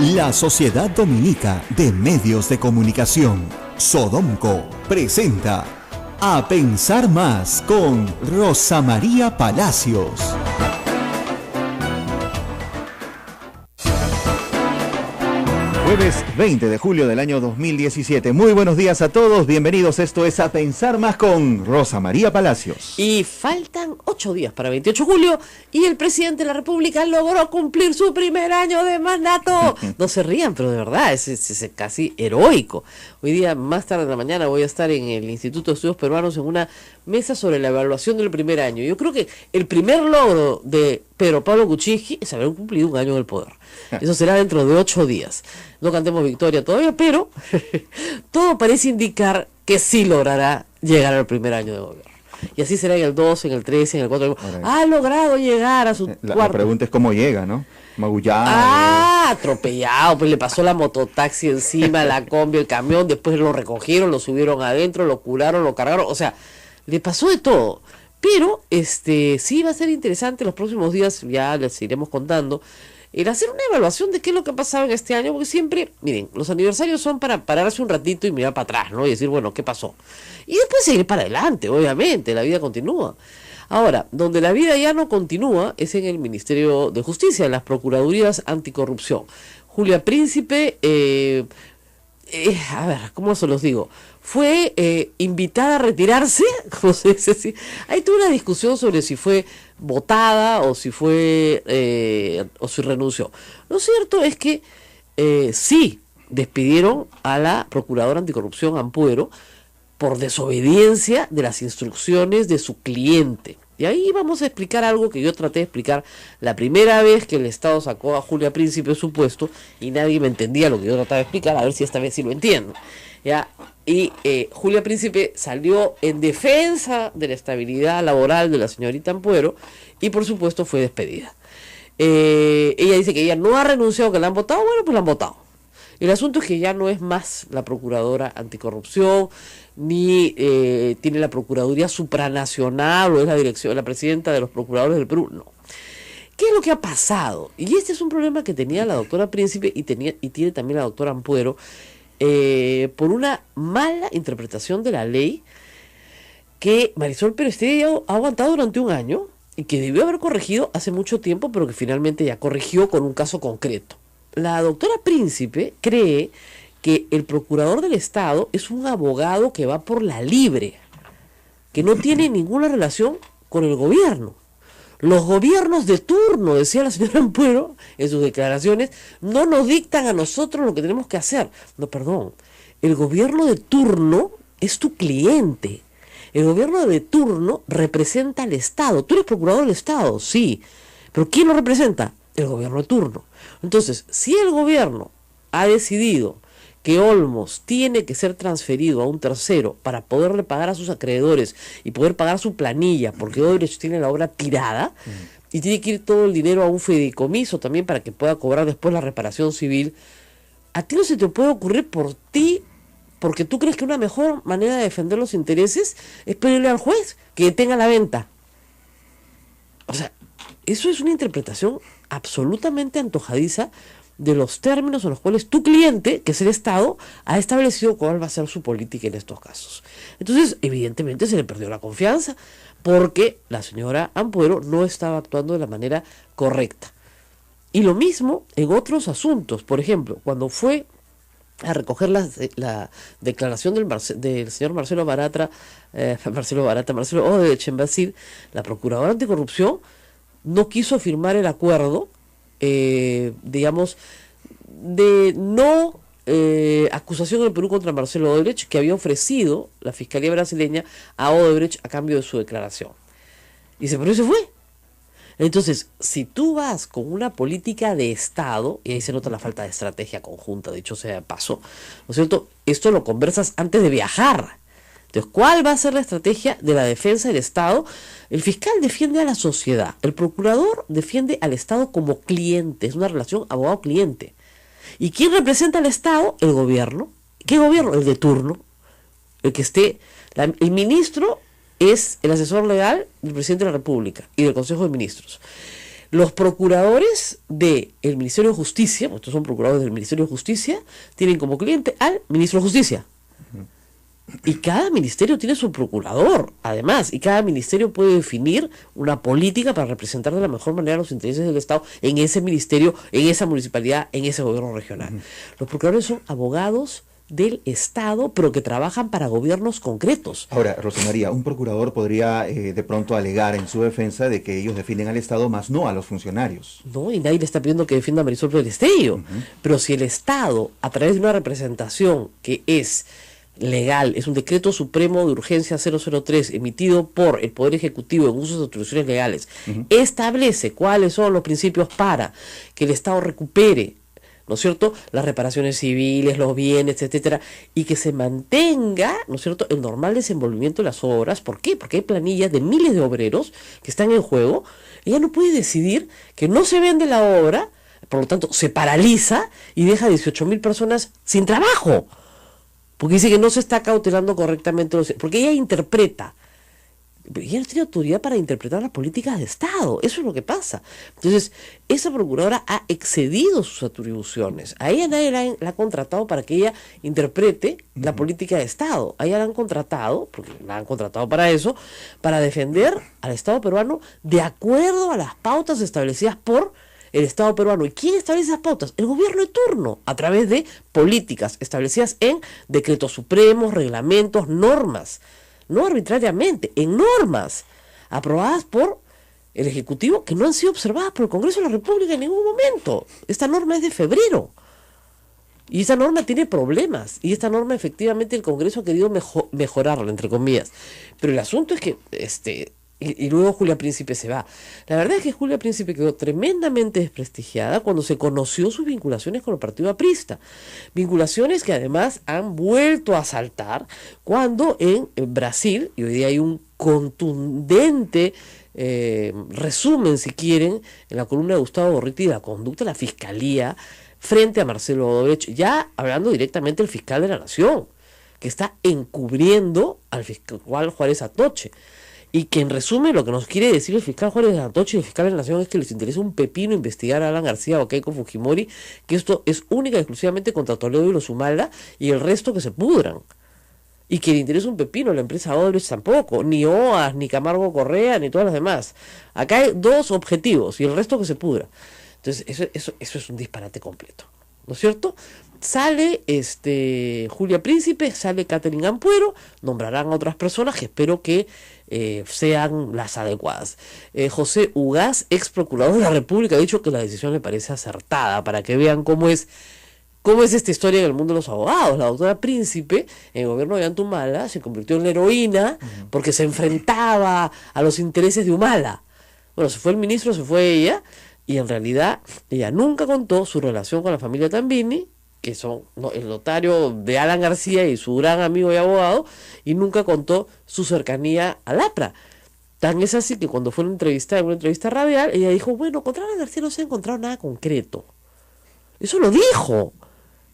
La Sociedad Dominica de Medios de Comunicación, Sodomco, presenta A Pensar Más con Rosa María Palacios. Jueves 20 de julio del año 2017. Muy buenos días a todos, bienvenidos. Esto es A Pensar Más con Rosa María Palacios. Y faltan 8 días para 28 de julio y el presidente de la República logró cumplir su primer año de mandato. No se rían, pero de verdad, es casi heroico. Hoy día, más tarde en la mañana, voy a estar en el Instituto de Estudios Peruanos en una mesa sobre la evaluación del primer año. Yo creo que el primer logro de Pedro Pablo Kuczynski es haber cumplido un año en el poder. Eso será dentro de 8 días. No cantemos victoria todavía, pero todo parece indicar que sí logrará llegar al primer año de gobierno. Y así será en el 2, en el 3, en el 4. Ha logrado llegar a su cuarto. La pregunta es cómo llega, ¿no? Magullado. Atropellado, pues le pasó la mototaxi encima, la combi, el camión, después lo recogieron, lo subieron adentro, lo curaron, lo cargaron, o sea, le pasó de todo. Pero sí va a ser interesante los próximos días, ya les iremos contando, el hacer una evaluación de qué es lo que ha pasado en este año, porque siempre, miren, los aniversarios son para pararse un ratito y mirar para atrás, ¿no? Y decir, bueno, ¿qué pasó? Y después seguir para adelante, obviamente, la vida continúa. Ahora, donde la vida ya no continúa es en el Ministerio de Justicia, en las Procuradurías Anticorrupción. Julia Príncipe, a ver, ¿cómo se los digo? Fue invitada a retirarse, como se dice así. Hay toda una discusión sobre si fue votada o si renunció. Lo cierto es que sí despidieron a la Procuradora Anticorrupción Ampuero por desobediencia de las instrucciones de su cliente. Y ahí vamos a explicar algo que yo traté de explicar la primera vez que el Estado sacó a Julia Príncipe de su puesto y nadie me entendía lo que yo trataba de explicar, a ver si esta vez sí lo entiendo. ¿Ya? Y Julia Príncipe salió en defensa de la estabilidad laboral de la señorita Ampuero y por supuesto fue despedida. Ella dice que ella no ha renunciado, que la han votado. Bueno, pues la han votado. El asunto es que ya no es más la Procuradora Anticorrupción, ni tiene la Procuraduría Supranacional, o es la presidenta de los procuradores del Perú, no. ¿Qué es lo que ha pasado? Y este es un problema que tenía la doctora Príncipe y tiene también la doctora Ampuero, por una mala interpretación de la ley que Marisol Pérez ha aguantado durante un año y que debió haber corregido hace mucho tiempo, pero que finalmente ya corrigió con un caso concreto. La doctora Príncipe cree que el procurador del Estado es un abogado que va por la libre, que no tiene ninguna relación con el gobierno. Los gobiernos de turno, decía la señora Ampuero en sus declaraciones, no nos dictan a nosotros lo que tenemos que hacer. No, perdón, el gobierno de turno es tu cliente. El gobierno de turno representa al Estado. Tú eres procurador del Estado, sí, pero ¿quién lo representa? El gobierno de turno. Entonces, si el gobierno ha decidido que Olmos tiene que ser transferido a un tercero para poderle pagar a sus acreedores y poder pagar su planilla, porque Odebrecht tiene la obra tirada, y tiene que ir todo el dinero a un fideicomiso también para que pueda cobrar después la reparación civil, a ti no se te puede ocurrir por ti, porque tú crees que una mejor manera de defender los intereses es pedirle al juez que detenga la venta. O sea, eso es una interpretación absolutamente antojadiza de los términos en los cuales tu cliente, que es el Estado, ha establecido cuál va a ser su política en estos casos. Entonces, evidentemente se le perdió la confianza porque la señora Ampuero no estaba actuando de la manera correcta. Y lo mismo en otros asuntos. Por ejemplo, cuando fue a recoger la declaración del señor Marcelo Odebrecht en Brasil, la Procuradora Anticorrupción no quiso firmar el acuerdo, digamos, de no acusación del Perú contra Marcelo Odebrecht que había ofrecido la Fiscalía brasileña a Odebrecht a cambio de su declaración. Y se fue. Entonces, si tú vas con una política de Estado, y ahí se nota la falta de estrategia conjunta, dicho sea de paso, ¿no es cierto? Esto lo conversas antes de viajar. Entonces, ¿cuál va a ser la estrategia de la defensa del Estado? El fiscal defiende a la sociedad, el procurador defiende al Estado como cliente, es una relación abogado-cliente. ¿Y quién representa al Estado? El gobierno. ¿Qué gobierno? El de turno. El que esté, el ministro es el asesor legal del presidente de la República y del Consejo de Ministros. Los procuradores del Ministerio de Justicia, estos son procuradores del Ministerio de Justicia, tienen como cliente al ministro de Justicia. Y cada ministerio tiene su procurador, además, y cada ministerio puede definir una política para representar de la mejor manera los intereses del Estado en ese ministerio, en esa municipalidad, en ese gobierno regional. Los procuradores son abogados del Estado, pero que trabajan para gobiernos concretos. Ahora, Rosa María, un procurador podría de pronto alegar en su defensa de que ellos defienden al Estado, más no a los funcionarios. No, y nadie le está pidiendo que defienda a Marisol Perestello. Pero si el Estado, a través de una representación que es legal, es un decreto supremo de urgencia 003 emitido por el Poder Ejecutivo en uso de atribuciones legales, establece cuáles son los principios para que el Estado recupere, ¿no es cierto?, las reparaciones civiles, los bienes, etcétera, y que se mantenga, ¿no es cierto?, el normal desenvolvimiento de las obras. ¿Por qué? Porque hay planillas de miles de obreros que están en juego. Ella no puede decidir que no se vende la obra, por lo tanto se paraliza y deja a 18.000 personas sin trabajo, porque dice que no se está cautelando correctamente porque ella interpreta. Ella no tiene autoridad para interpretar las políticas de Estado. Eso es lo que pasa. Entonces, esa procuradora ha excedido sus atribuciones. A ella nadie la ha contratado para que ella interprete la política de Estado. A ella la han contratado, porque la han contratado para eso, para defender al Estado peruano de acuerdo a las pautas establecidas por el Estado peruano. ¿Y quién establece esas pautas? El gobierno de turno, a través de políticas establecidas en decretos supremos, reglamentos, normas. No arbitrariamente, en normas aprobadas por el Ejecutivo que no han sido observadas por el Congreso de la República en ningún momento. Esta norma es de febrero y esta norma tiene problemas, y esta norma efectivamente el Congreso ha querido mejorarla, entre comillas, pero el asunto es que y luego Julia Príncipe se va. La verdad es que Julia Príncipe quedó tremendamente desprestigiada cuando se conoció sus vinculaciones con el partido aprista. Vinculaciones que además han vuelto a saltar cuando en Brasil, y hoy día hay un contundente resumen, si quieren, en la columna de Gustavo Gorriti de la conducta de la Fiscalía frente a Marcelo Odebrecht, ya hablando directamente del fiscal de la Nación, que está encubriendo al fiscal Juárez Atoche. Y que en resumen lo que nos quiere decir el fiscal Juárez Atoche y el fiscal de la Nación es que les interesa un pepino investigar a Alan García o a Keiko Fujimori, que esto es única y exclusivamente contra Toledo y los Humala, y el resto que se pudran. Y que le interesa un pepino la empresa Odebrecht tampoco, ni OAS, ni Camargo Correa, ni todas las demás. Acá hay dos objetivos y el resto que se pudra. Entonces eso es un disparate completo, ¿no es cierto? Sale Julia Príncipe, sale Catherine Ampuero, nombrarán a otras personas que espero que sean las adecuadas. José Ugaz, ex procurador de la República, ha dicho que la decisión le parece acertada, para que vean cómo es esta historia en el mundo de los abogados. La doctora Príncipe, en el gobierno de Antumala, se convirtió en la heroína porque se enfrentaba a los intereses de Humala. Bueno, se fue el ministro, se fue ella, y en realidad ella nunca contó su relación con la familia Tambini, que son el notario de Alan García y su gran amigo y abogado, y nunca contó su cercanía al APRA. Tan es así que cuando fue en una entrevista radial, ella dijo, bueno, contra Alan García no se ha encontrado nada concreto. Eso lo dijo,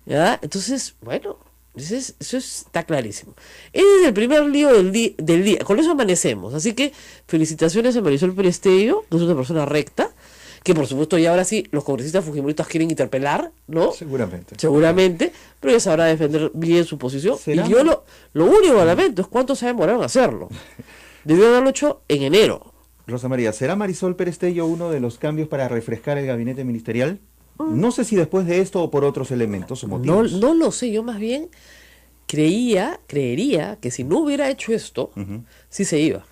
¿ya? Entonces, bueno, eso está clarísimo. Ese es el primer lío del día. Con eso amanecemos. Así que felicitaciones a Marisol Perestello, que es una persona recta, que por supuesto ya ahora sí los congresistas fujimoristas quieren interpelar, ¿no? Seguramente, pero ella sabrá defender bien su posición. ¿Será? Y yo lo único que lamento es cuánto se demoraron a hacerlo. Debió haberlo hecho en enero. Rosa María, ¿será Marisol Perestello uno de los cambios para refrescar el gabinete ministerial? No sé si después de esto o por otros elementos o motivos. No lo sé, yo más bien creería que si no hubiera hecho esto, sí se iba.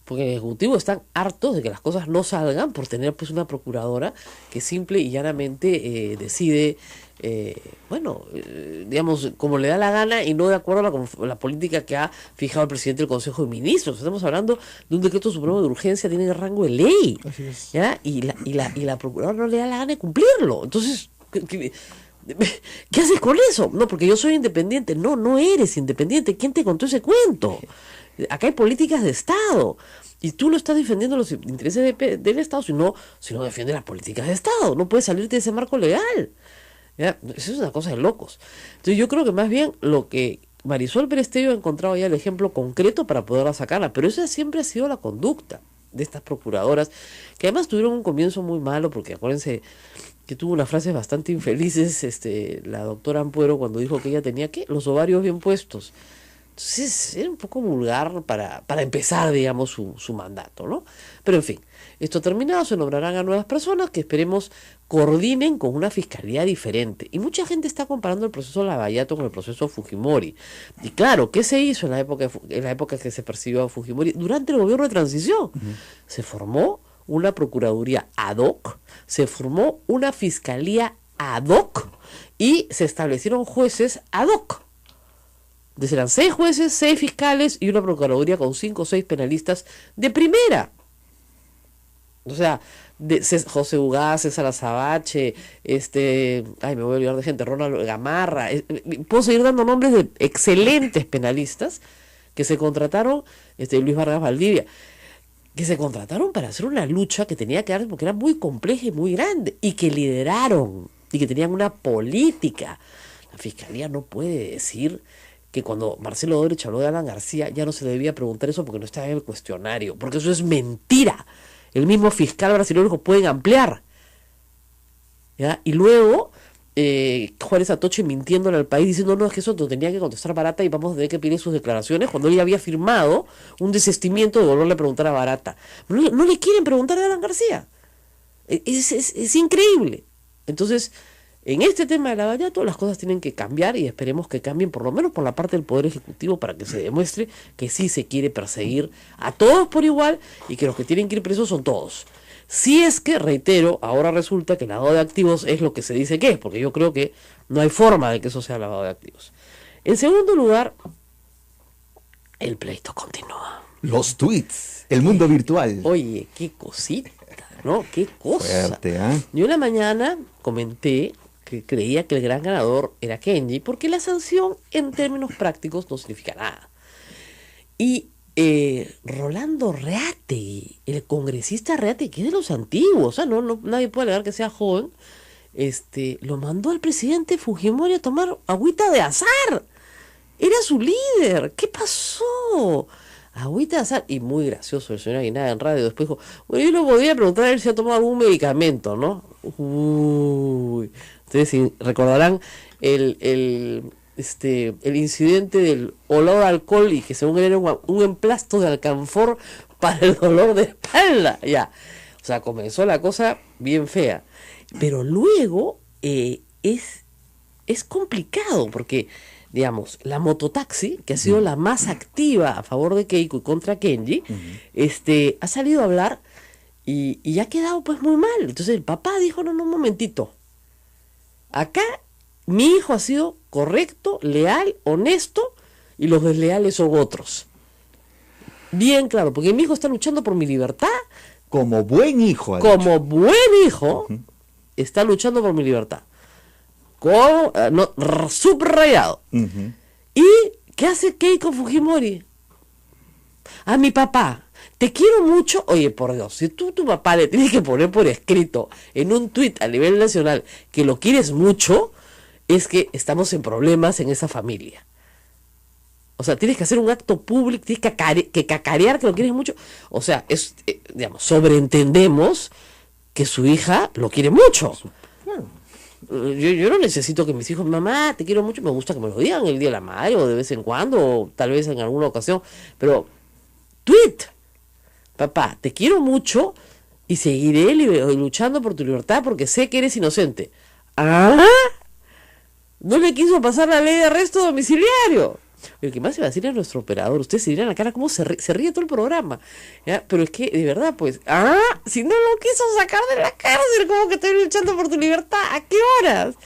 Porque en el Ejecutivo están hartos de que las cosas no salgan por tener pues una procuradora que simple y llanamente decide, digamos, como le da la gana y no de acuerdo a la política que ha fijado el presidente del Consejo de Ministros. Estamos hablando de un decreto supremo de urgencia, tiene rango de ley. Así es. ¿Ya? Y la procuradora no le da la gana de cumplirlo. Entonces, ¿qué haces con eso? No, porque yo soy independiente. No eres independiente. ¿Quién te contó ese cuento? Acá hay políticas de Estado y tú no estás defendiendo los intereses del Estado, sino defiendes las políticas de Estado. No puedes salirte de ese marco legal. ¿Ya? Eso es una cosa de locos. Entonces yo creo que más bien lo que Marisol Perestello ha encontrado ya el ejemplo concreto para poderla sacarla, pero esa siempre ha sido la conducta. de estas procuradoras, que además tuvieron un comienzo muy malo, porque acuérdense que tuvo unas frases bastante infelices, la doctora Ampuero, cuando dijo que ella tenía, ¿qué? Los ovarios bien puestos. Entonces era un poco vulgar para empezar, digamos, su mandato, ¿no? Pero en fin, esto terminado, se nombrarán a nuevas personas que esperemos coordinen con una fiscalía diferente. Y mucha gente está comparando el proceso Lavallato con el proceso Fujimori. Y claro, ¿qué se hizo en la época que se persiguió a Fujimori? Durante el gobierno de transición se formó una procuraduría ad hoc, se formó una fiscalía ad hoc y se establecieron jueces ad hoc. Entonces eran 6 jueces, 6 fiscales y una procuraduría con 5 o 6 penalistas de primera. O sea, José Ugaz, César Azabache, me voy a olvidar de gente, Ronald Gamarra, puedo seguir dando nombres de excelentes penalistas que se contrataron, Luis Vargas Valdivia, que se contrataron para hacer una lucha que tenía que dar, porque era muy compleja y muy grande, y que lideraron, y que tenían una política. La fiscalía no puede decir que cuando Marcelo Odebrecht habló de Alan García ya no se le debía preguntar eso porque no estaba en el cuestionario, porque eso es mentira. El mismo fiscal brasileño lo pueden ampliar, ¿ya? Y luego Juárez Atoche mintiéndole al país diciendo no, es que eso lo tenía que contestar Barata y vamos a tener que pedir sus declaraciones cuando él ya había firmado un desistimiento de volverle a preguntar a Barata. No le quieren preguntar a Alan García. Es increíble. Entonces, en este tema de Lavallato las cosas tienen que cambiar y esperemos que cambien por lo menos por la parte del Poder Ejecutivo para que se demuestre que sí se quiere perseguir a todos por igual y que los que tienen que ir presos son todos. Si es que, reitero, ahora resulta que el lavado de activos es lo que se dice que es, porque yo creo que no hay forma de que eso sea lavado de activos. En segundo lugar, el pleito continúa. Los tweets, el mundo virtual. Oye, qué cosita, ¿no? Qué cosa. Fuerte, ¿eh? Yo en la mañana comenté que creía que el gran ganador era Kenji, porque la sanción en términos prácticos no significa nada. Y Rolando Reategui, el congresista Reategui, que es de los antiguos, o sea, nadie puede alegar que sea joven, lo mandó al presidente Fujimori a tomar agüita de azar. Era su líder. ¿Qué pasó? Agüita de azar. Y muy gracioso el señor Aguinaga en radio. Después dijo, bueno, yo no podía preguntar a él si ha tomado algún medicamento, ¿no? Uy. Ustedes recordarán el incidente del olor a alcohol y que según él era un emplasto de alcanfor para el dolor de espalda. Ya. O sea, comenzó la cosa bien fea. Pero luego es complicado porque, digamos, la mototaxi, que ha sido la más activa a favor de Keiko y contra Kenji, ha salido a hablar y ha quedado pues muy mal. Entonces el papá dijo, no, un momentito. Acá mi hijo ha sido correcto, leal, honesto, y los desleales son otros. Bien claro, porque mi hijo está luchando por mi libertad. Como buen hijo. Como buen hijo, está luchando por mi libertad. Subrayado. ¿Y qué hace Keiko Fujimori? A mi papá, te quiero mucho. Oye, por Dios, si tu papá le tienes que poner por escrito en un tuit a nivel nacional que lo quieres mucho, es que estamos en problemas en esa familia. O sea, tienes que hacer un acto público, tienes que cacarear que lo quieres mucho. O sea, digamos, sobreentendemos que su hija lo quiere mucho. Yo no necesito que mis hijos, mamá, te quiero mucho, me gusta que me lo digan el día de la madre o de vez en cuando, o tal vez en alguna ocasión, pero tweet, papá, te quiero mucho y seguiré luchando por tu libertad porque sé que eres inocente. ¿Ah? No le quiso pasar la ley de arresto domiciliario. El que más se va a decir es nuestro operador. Ustedes se dirán la cara cómo se ríe todo el programa, ¿ya? Pero es que, de verdad, pues, si no lo quiso sacar de la cárcel, ¿cómo que estoy luchando por tu libertad? ¿A qué horas?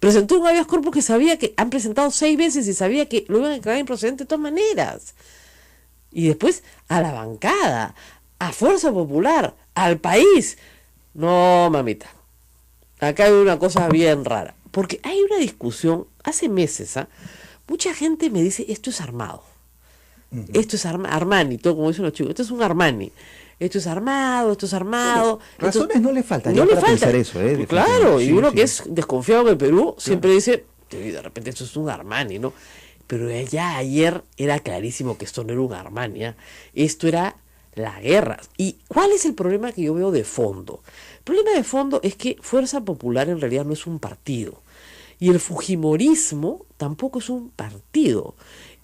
Presentó un habeas corpus que sabía que han presentado 6 veces y sabía que lo iban a declarar improcedente de todas maneras. Y después a la bancada, a Fuerza Popular, al país. No, mamita. Acá hay una cosa bien rara. Porque hay una discusión, hace meses, mucha gente me dice, esto es armado. Esto es Armani, todo como dicen los chicos, esto es un Armani. Esto es armado, esto es armado. Razones no le faltan. No le falta pensar eso, claro, y sí, uno sí. que es desconfiado en el Perú, siempre dice, de repente esto es un Armani, ¿no? Pero ya ayer era clarísimo que esto no era un Armani, esto era la guerra. ¿Y cuál es el problema que yo veo de fondo? El problema de fondo es que Fuerza Popular en realidad no es un partido. Y el fujimorismo tampoco es un partido.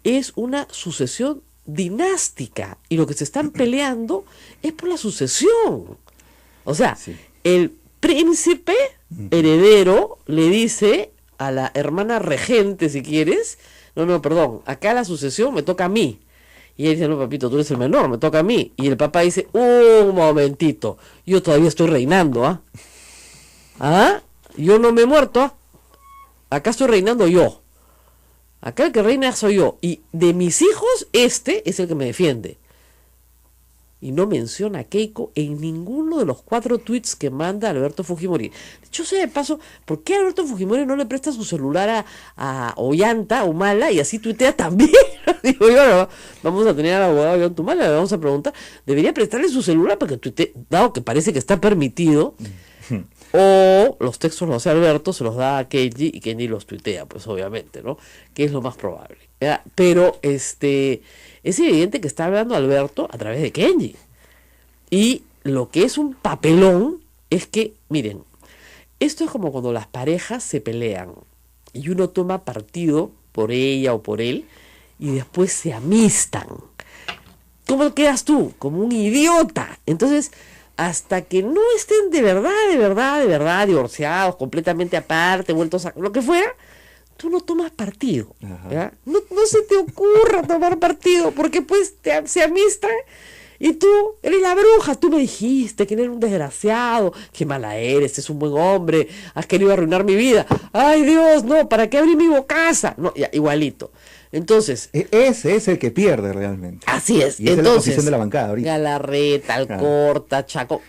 Es una sucesión dinástica. Y lo que se están peleando es por la sucesión. O sea, Sí. el príncipe heredero le dice a la hermana regente, si quieres, no, perdón, acá la sucesión me toca a mí. Y él dice, no, papito, tú eres el menor, me toca a mí. Y el papá dice, un momentito, yo todavía estoy reinando, ¿ah? ¿Ah? Yo no me he muerto, ¿ah? Acá estoy reinando yo. Acá el que reina soy yo. Y de mis hijos, este es el que me defiende. Y no menciona a Keiko en ninguno de los 4 tweets que manda Alberto Fujimori. Dicho sea de paso, ¿por qué Alberto Fujimori no le presta su celular a Ollanta, Humala, y así tuitea también? Digo yo, no, vamos a tener al abogado Ollanta Humala, le vamos a preguntar, debería prestarle su celular para que tuitee, dado que parece que está permitido, o los textos los hace Alberto, se los da a Kenji y Kenji los tuitea, pues obviamente, ¿no? Que es lo más probable. ¿Verdad? Pero es evidente que está hablando Alberto a través de Kenji. Y lo que es un papelón es que, miren, esto es como cuando las parejas se pelean y uno toma partido por ella o por él y después se amistan. ¿Cómo quedas tú? Como un idiota. Entonces, hasta que no estén de verdad divorciados, completamente aparte, vueltos a lo que fuera, tú no tomas partido. ¿Ya? No se te ocurra tomar partido, porque pues se amistan y tú eres la bruja. Tú me dijiste que eres un desgraciado, qué mala eres, es un buen hombre, has querido arruinar mi vida. Ay Dios, no, ¿para qué abrir mi bocaza? No, ya, igualito. Entonces, Ese es el que pierde realmente. así es. Y esa Entonces, es la posición de la bancada ahorita. Galarreta, Alcorta, Chaco.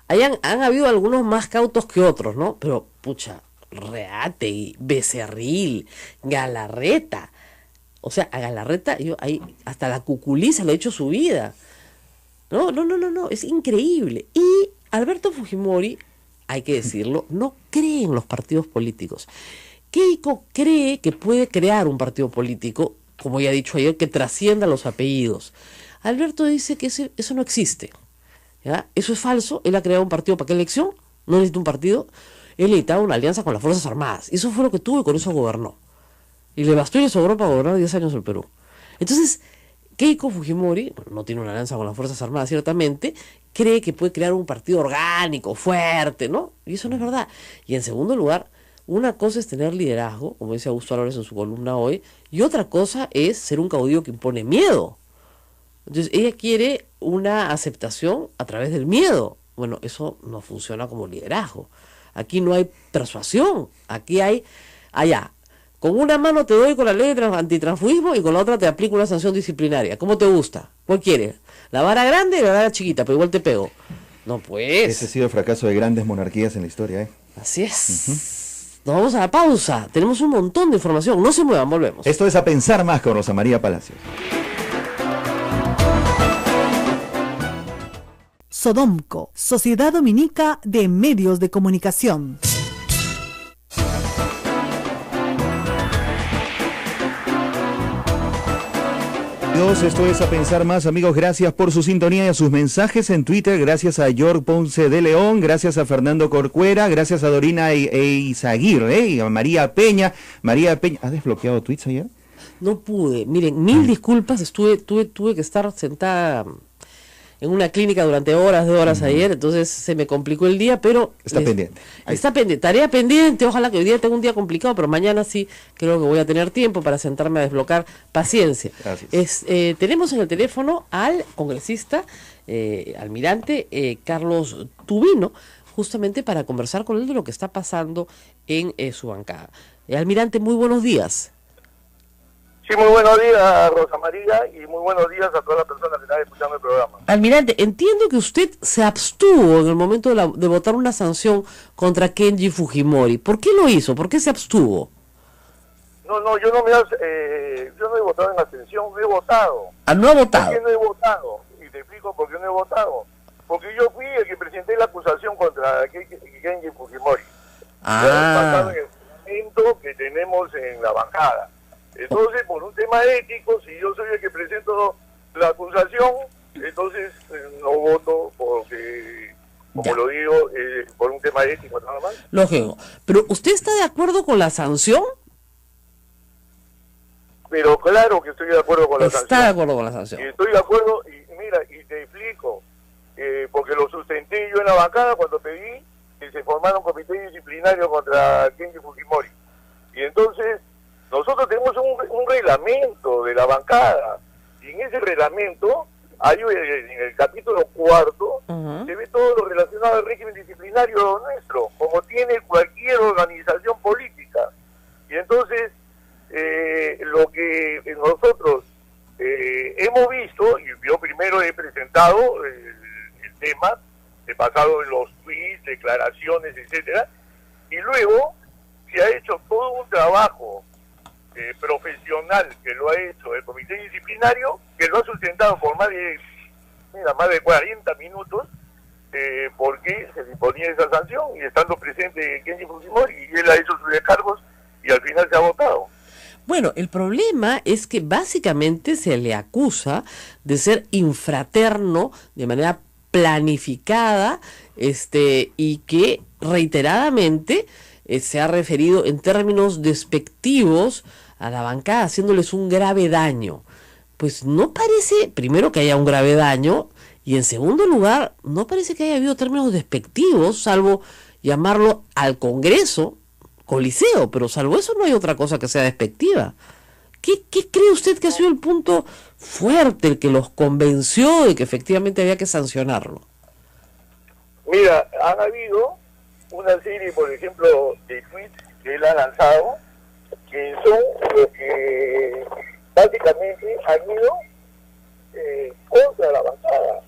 Han habido algunos más cautos que otros, ¿no? Pero, pucha, Reate, Becerril, Galarreta. O sea, a Galarreta, hasta la cuculiza le ha hecho su vida. No, es increíble. Y Alberto Fujimori, hay que decirlo, no cree en los partidos políticos. Keiko cree que puede crear un partido político, como ya he dicho ayer, que trascienda los apellidos. Alberto dice que eso no existe. ¿Ya? Eso es falso. Él ha creado un partido para qué elección. No necesita un partido. Él necesitaba una alianza con las Fuerzas Armadas. Y eso fue lo que tuvo y con eso gobernó. Y le bastó y le sobró para gobernar 10 años el Perú. Entonces, Keiko Fujimori, no tiene una alianza con las Fuerzas Armadas ciertamente, cree que puede crear un partido orgánico, fuerte, ¿no? Y eso no es verdad. Y en segundo lugar, una cosa es tener liderazgo, como dice Augusto Álvarez en su columna hoy, y otra cosa es ser un caudillo que impone miedo. Entonces ella quiere una aceptación a través del miedo. Bueno, eso no funciona como liderazgo. Aquí no hay persuasión, aquí hay allá. Con una mano te doy con la ley de antitransfugismo y con la otra te aplico una sanción disciplinaria. ¿Cómo te gusta? ¿Cuál quieres? ¿La vara grande y la vara chiquita? Pero igual te pego. No, pues. Ese ha sido el fracaso de grandes monarquías en la historia, ¿eh? Así es. Nos vamos a la pausa. Tenemos un montón de información. No se muevan, volvemos. Esto es A Pensar Más con Rosa María Palacios. Sodomco, Sociedad Dominica de Medios de Comunicación. Esto es A Pensar Más, amigos, gracias por su sintonía y a sus mensajes en Twitter, gracias a George Ponce de León, gracias a Fernando Corcuera, gracias a Dorina Izaguirre, y a María Peña. ¿Has desbloqueado tweets ayer? No pude, miren, mil disculpas, tuve que estar sentada en una clínica durante horas ayer, entonces se me complicó el día, pero... Está pendiente. Está pendiente, tarea pendiente, ojalá que hoy día tenga un día complicado, pero mañana sí creo que voy a tener tiempo para sentarme a desbloquear. Paciencia. Gracias. Tenemos en el teléfono al congresista, almirante Carlos Tubino, justamente para conversar con él de lo que está pasando en su bancada. Almirante, muy buenos días. Sí, muy buenos días, Rosa María, y muy buenos días a todas las personas que están escuchando el programa. Almirante, entiendo que usted se abstuvo en el momento de votar una sanción contra Kenji Fujimori. ¿Por qué lo hizo? ¿Por qué se abstuvo? No, yo no he votado en abstención, no he votado. Ah, no ha votado. ¿Por qué no he votado? Y te explico por qué no he votado. Porque yo fui el que presenté la acusación contra Kenji Fujimori. Basado en el documento que tenemos en la bancada. Entonces, por un tema ético, si yo soy el que presento la acusación, Entonces, no voto porque, como lo digo, por un tema ético nada más. Lógico. Pero ¿usted está de acuerdo con la sanción? Pero claro que estoy de acuerdo con la sanción. Está de acuerdo con la sanción. Y estoy de acuerdo, y mira, y te explico, porque lo sustenté yo en la bancada cuando pedí que se formara un comité disciplinario contra Kenji Fujimori. Y entonces, nosotros tenemos un reglamento de la bancada, y en ese reglamento, hay en el capítulo 4, se ve todo lo relacionado al régimen disciplinario nuestro, como tiene cualquier organización política. Y entonces, lo que nosotros hemos visto, y yo primero he presentado el tema, he pasado en los tweets, declaraciones, etcétera, y luego se ha hecho todo un trabajo profesional que lo ha hecho el comité disciplinario, que lo ha sustentado por más de 40 minutos, porque se disponía esa sanción, y estando presente Kenji Fujimori, y él ha hecho sus descargos, y al final se ha votado. Bueno, el problema es que básicamente se le acusa de ser infraterno de manera planificada, y que reiteradamente se ha referido en términos despectivos a la bancada, haciéndoles un grave daño. Pues no parece, primero, que haya un grave daño, y en segundo lugar, no parece que haya habido términos despectivos, salvo llamarlo al Congreso Coliseo, pero salvo eso no hay otra cosa que sea despectiva. ¿Qué cree usted que ha sido el punto fuerte, el que los convenció de que efectivamente había que sancionarlo? Mira, han habido una serie, por ejemplo, de tweets que él ha lanzado, que son los que básicamente han ido contra la bancada,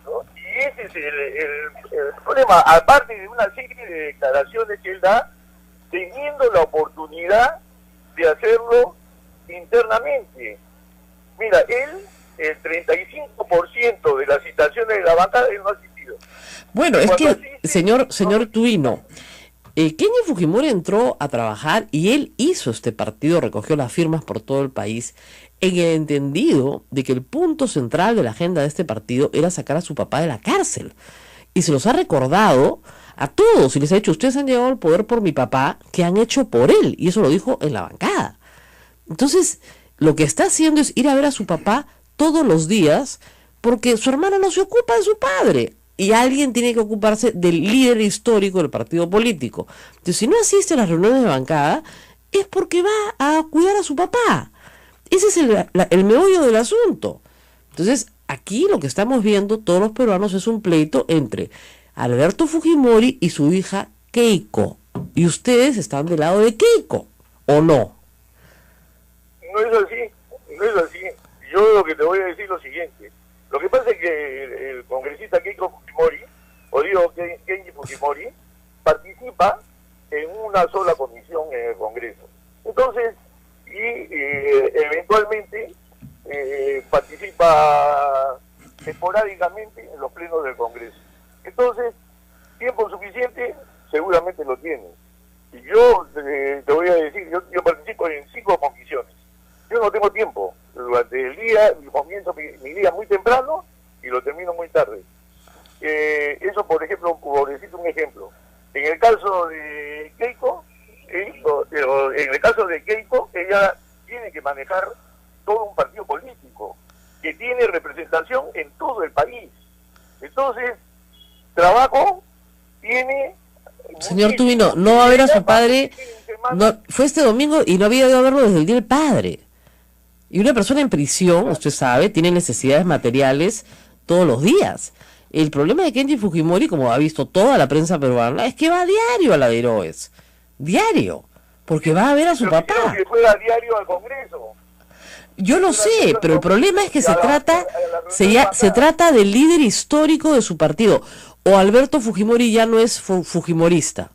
¿no? Y ese es el problema, aparte de una serie de declaraciones que él da, teniendo la oportunidad de hacerlo internamente. Mira, él, el 35% de las citaciones de la bancada, él no ha asistido. Bueno, es que, señor Tuino, Kenji Fujimori entró a trabajar y él hizo este partido, recogió las firmas por todo el país, en el entendido de que el punto central de la agenda de este partido era sacar a su papá de la cárcel. Y se los ha recordado a todos y les ha dicho: ustedes han llegado al poder por mi papá, ¿qué han hecho por él? Y eso lo dijo en la bancada. Entonces, lo que está haciendo es ir a ver a su papá todos los días, porque su hermana no se ocupa de su padre, y alguien tiene que ocuparse del líder histórico del partido político. Entonces, si no asiste a las reuniones de bancada, es porque va a cuidar a su papá. Ese es el meollo del asunto. Entonces, aquí lo que estamos viendo todos los peruanos es un pleito entre Alberto Fujimori y su hija Keiko. Y ustedes están del lado de Keiko, ¿o no? No es así, no es así. Yo lo que te voy a decir es lo siguiente. Lo que pasa es que el congresista Keiko Fujimori, o digo Kenji Fujimori, participa en una sola comisión en el Congreso. Entonces, eventualmente participa esporádicamente en los plenos del Congreso. Entonces, tiempo suficiente seguramente lo tiene. Y yo te voy a decir, yo participo en 5 comisiones. Yo no tengo tiempo. Durante el día, comienzo mi día muy temprano y lo termino muy tarde. Eso, por ejemplo, por decirte un ejemplo. En el caso de Keiko, ella tiene que manejar todo un partido político que tiene representación en todo el país. Entonces, trabajo tiene... Señor Tubino, no va a ver a su padre, fue este domingo y no había ido a verlo desde el día del padre. Y una persona en prisión, usted sabe, tiene necesidades materiales todos los días. El problema de Kenji Fujimori, como ha visto toda la prensa peruana, es que va a diario a la de Heroes. Diario. Porque va a ver a su papá. Que fuera diario al Congreso. Yo lo sé, pero el problema es que se trata del líder histórico de su partido. ¿O Alberto Fujimori ya no es fujimorista?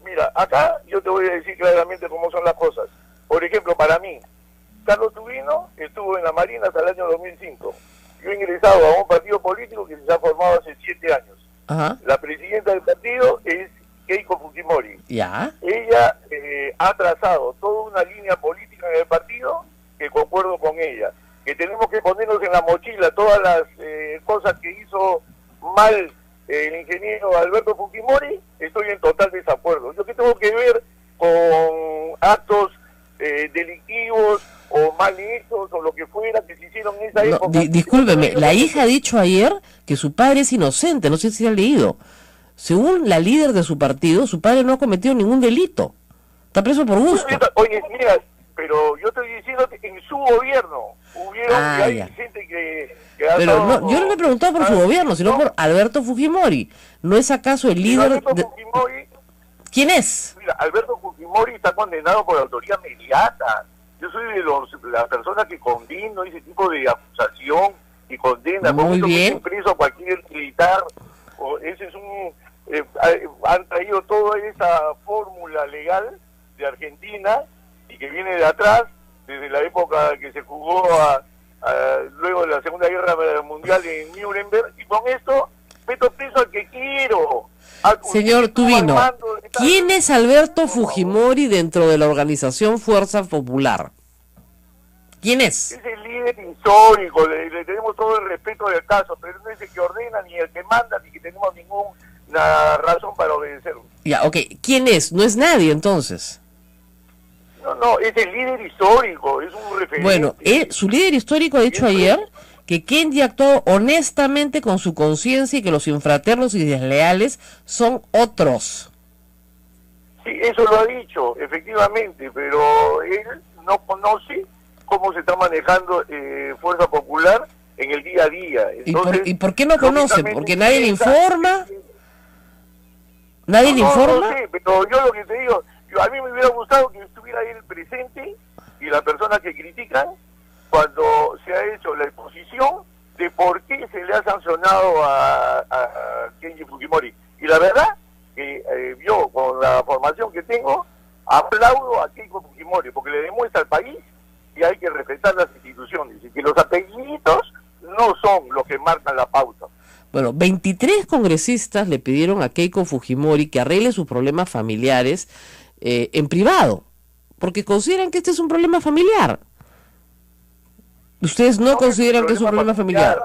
Mira, acá yo te voy a decir claramente cómo son las cosas. Por ejemplo, para mí, Carlos Tubino estuvo en la Marina hasta el año 2005. Yo he ingresado a un partido político que se ha formado hace 7 años. Ajá. La presidenta del partido es Keiko Fujimori. Ya. Ella ha trazado toda una línea política en el partido que concuerdo con ella. Que tenemos que ponernos en la mochila todas las cosas que hizo mal el ingeniero Alberto Fujimori, estoy en total desacuerdo. Yo que tengo que ver con actos delictivos o mal hechos o lo que fuera que se hicieron en esa época. Discúlpeme, la hija ha dicho ayer que su padre es inocente, no sé si ha leído. Según la líder de su partido, su padre no ha cometido ningún delito. Está preso por gusto. Oye, mira, pero yo estoy diciendo que en su gobierno hubieron y hay gente que ha pero estado, no, yo no le he preguntado por su gobierno, sino por Alberto Fujimori. ¿No es acaso el líder Fujimori, ¿quién es? Mira, Alberto Fujimori está condenado por autoridad inmediata. Yo soy de las personas que condeno ese tipo de acusación y condena. Muy bien. Preso a cualquier militar. Ese es han traído toda esa fórmula legal de Argentina y que viene de atrás, desde la época que se jugó luego de la Segunda Guerra Mundial en Nuremberg, y con esto meto preso al que quiero. Señor Tubino, ¿quién es Alberto Fujimori dentro de la organización Fuerza Popular? ¿Quién es? Es el líder histórico, le tenemos todo el respeto del caso, pero no es el que ordena, ni el que manda, ni que tenemos ninguna razón para obedecerlo. Ya, ok, ¿quién es? No es nadie entonces. No, es el líder histórico, es un referente. Bueno, su líder histórico ha dicho ayer que Kendi actuó honestamente con su conciencia y que los infraternos y desleales son otros. Sí, eso lo ha dicho, efectivamente, pero él no conoce cómo se está manejando Fuerza Popular en el día a día. Entonces, ¿Y por qué no conoce? ¿Porque nadie le informa? ¿Nadie le informa? No sé, pero yo lo que te digo, a mí me hubiera gustado que estuviera ahí el presente y las personas que critican cuando se ha hecho la exposición de por qué se le ha sancionado a Kenji Fujimori. Y la verdad, que yo con la formación que tengo, aplaudo a Keiko Fujimori, porque le demuestra al país que hay que respetar las instituciones y que los apellidos no son los que marcan la pauta. Bueno, 23 congresistas le pidieron a Keiko Fujimori que arregle sus problemas familiares en privado, porque consideran que este es un problema familiar. ¿Ustedes no consideran que es un problema familiar?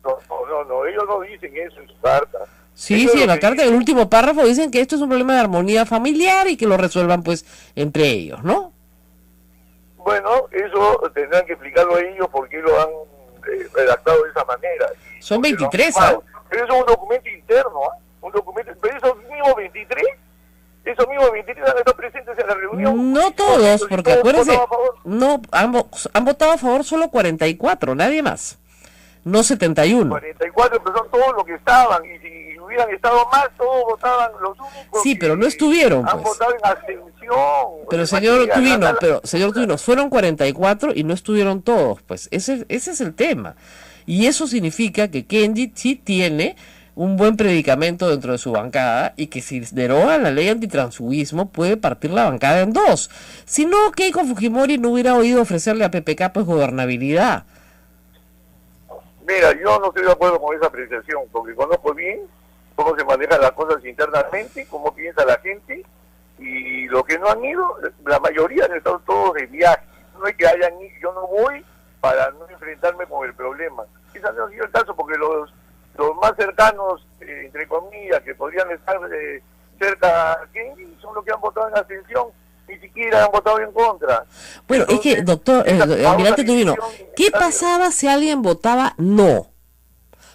No, ellos no dicen eso en su carta. Sí, en la carta, en el último párrafo dicen que esto es un problema de armonía familiar y que lo resuelvan pues entre ellos, ¿no? Bueno, eso tendrán que explicarlo a ellos por qué lo han redactado de esa manera. Son 23, ¿ah? Pero eso es un documento interno, un documento, pero esos mismos 23 van a estar presentes en la reunión. No todos, porque acuérdense, no, han votado a favor solo 44, nadie más. No 71. 44, pero son todos los que estaban, y si hubieran estado más, todos votaban los únicos. Sí, pero no estuvieron, han votado en abstención. Pero señor Tubino, fueron 44 y no estuvieron todos, pues ese es el tema. Y eso significa que Kenji sí tiene un buen predicamento dentro de su bancada y que si derogan la ley antitransfugismo puede partir la bancada en dos. Si no, Keiko Fujimori no hubiera oído ofrecerle a PPK pues gobernabilidad. Mira, yo no estoy de acuerdo con esa apreciación, porque conozco bien cómo se manejan las cosas internamente, cómo piensa la gente, y los que no han ido, la mayoría han estado todos de viaje. No es que hayan ido, yo no voy para no enfrentarme con el problema. Ese no ha sido el caso, porque los más cercanos, entre comillas, que podrían estar cerca a Kenji, son los que han votado en abstención, ni siquiera han votado en contra. Bueno, entonces, es que, doctor, almirante Tubino, ¿qué pasaba si alguien votaba no?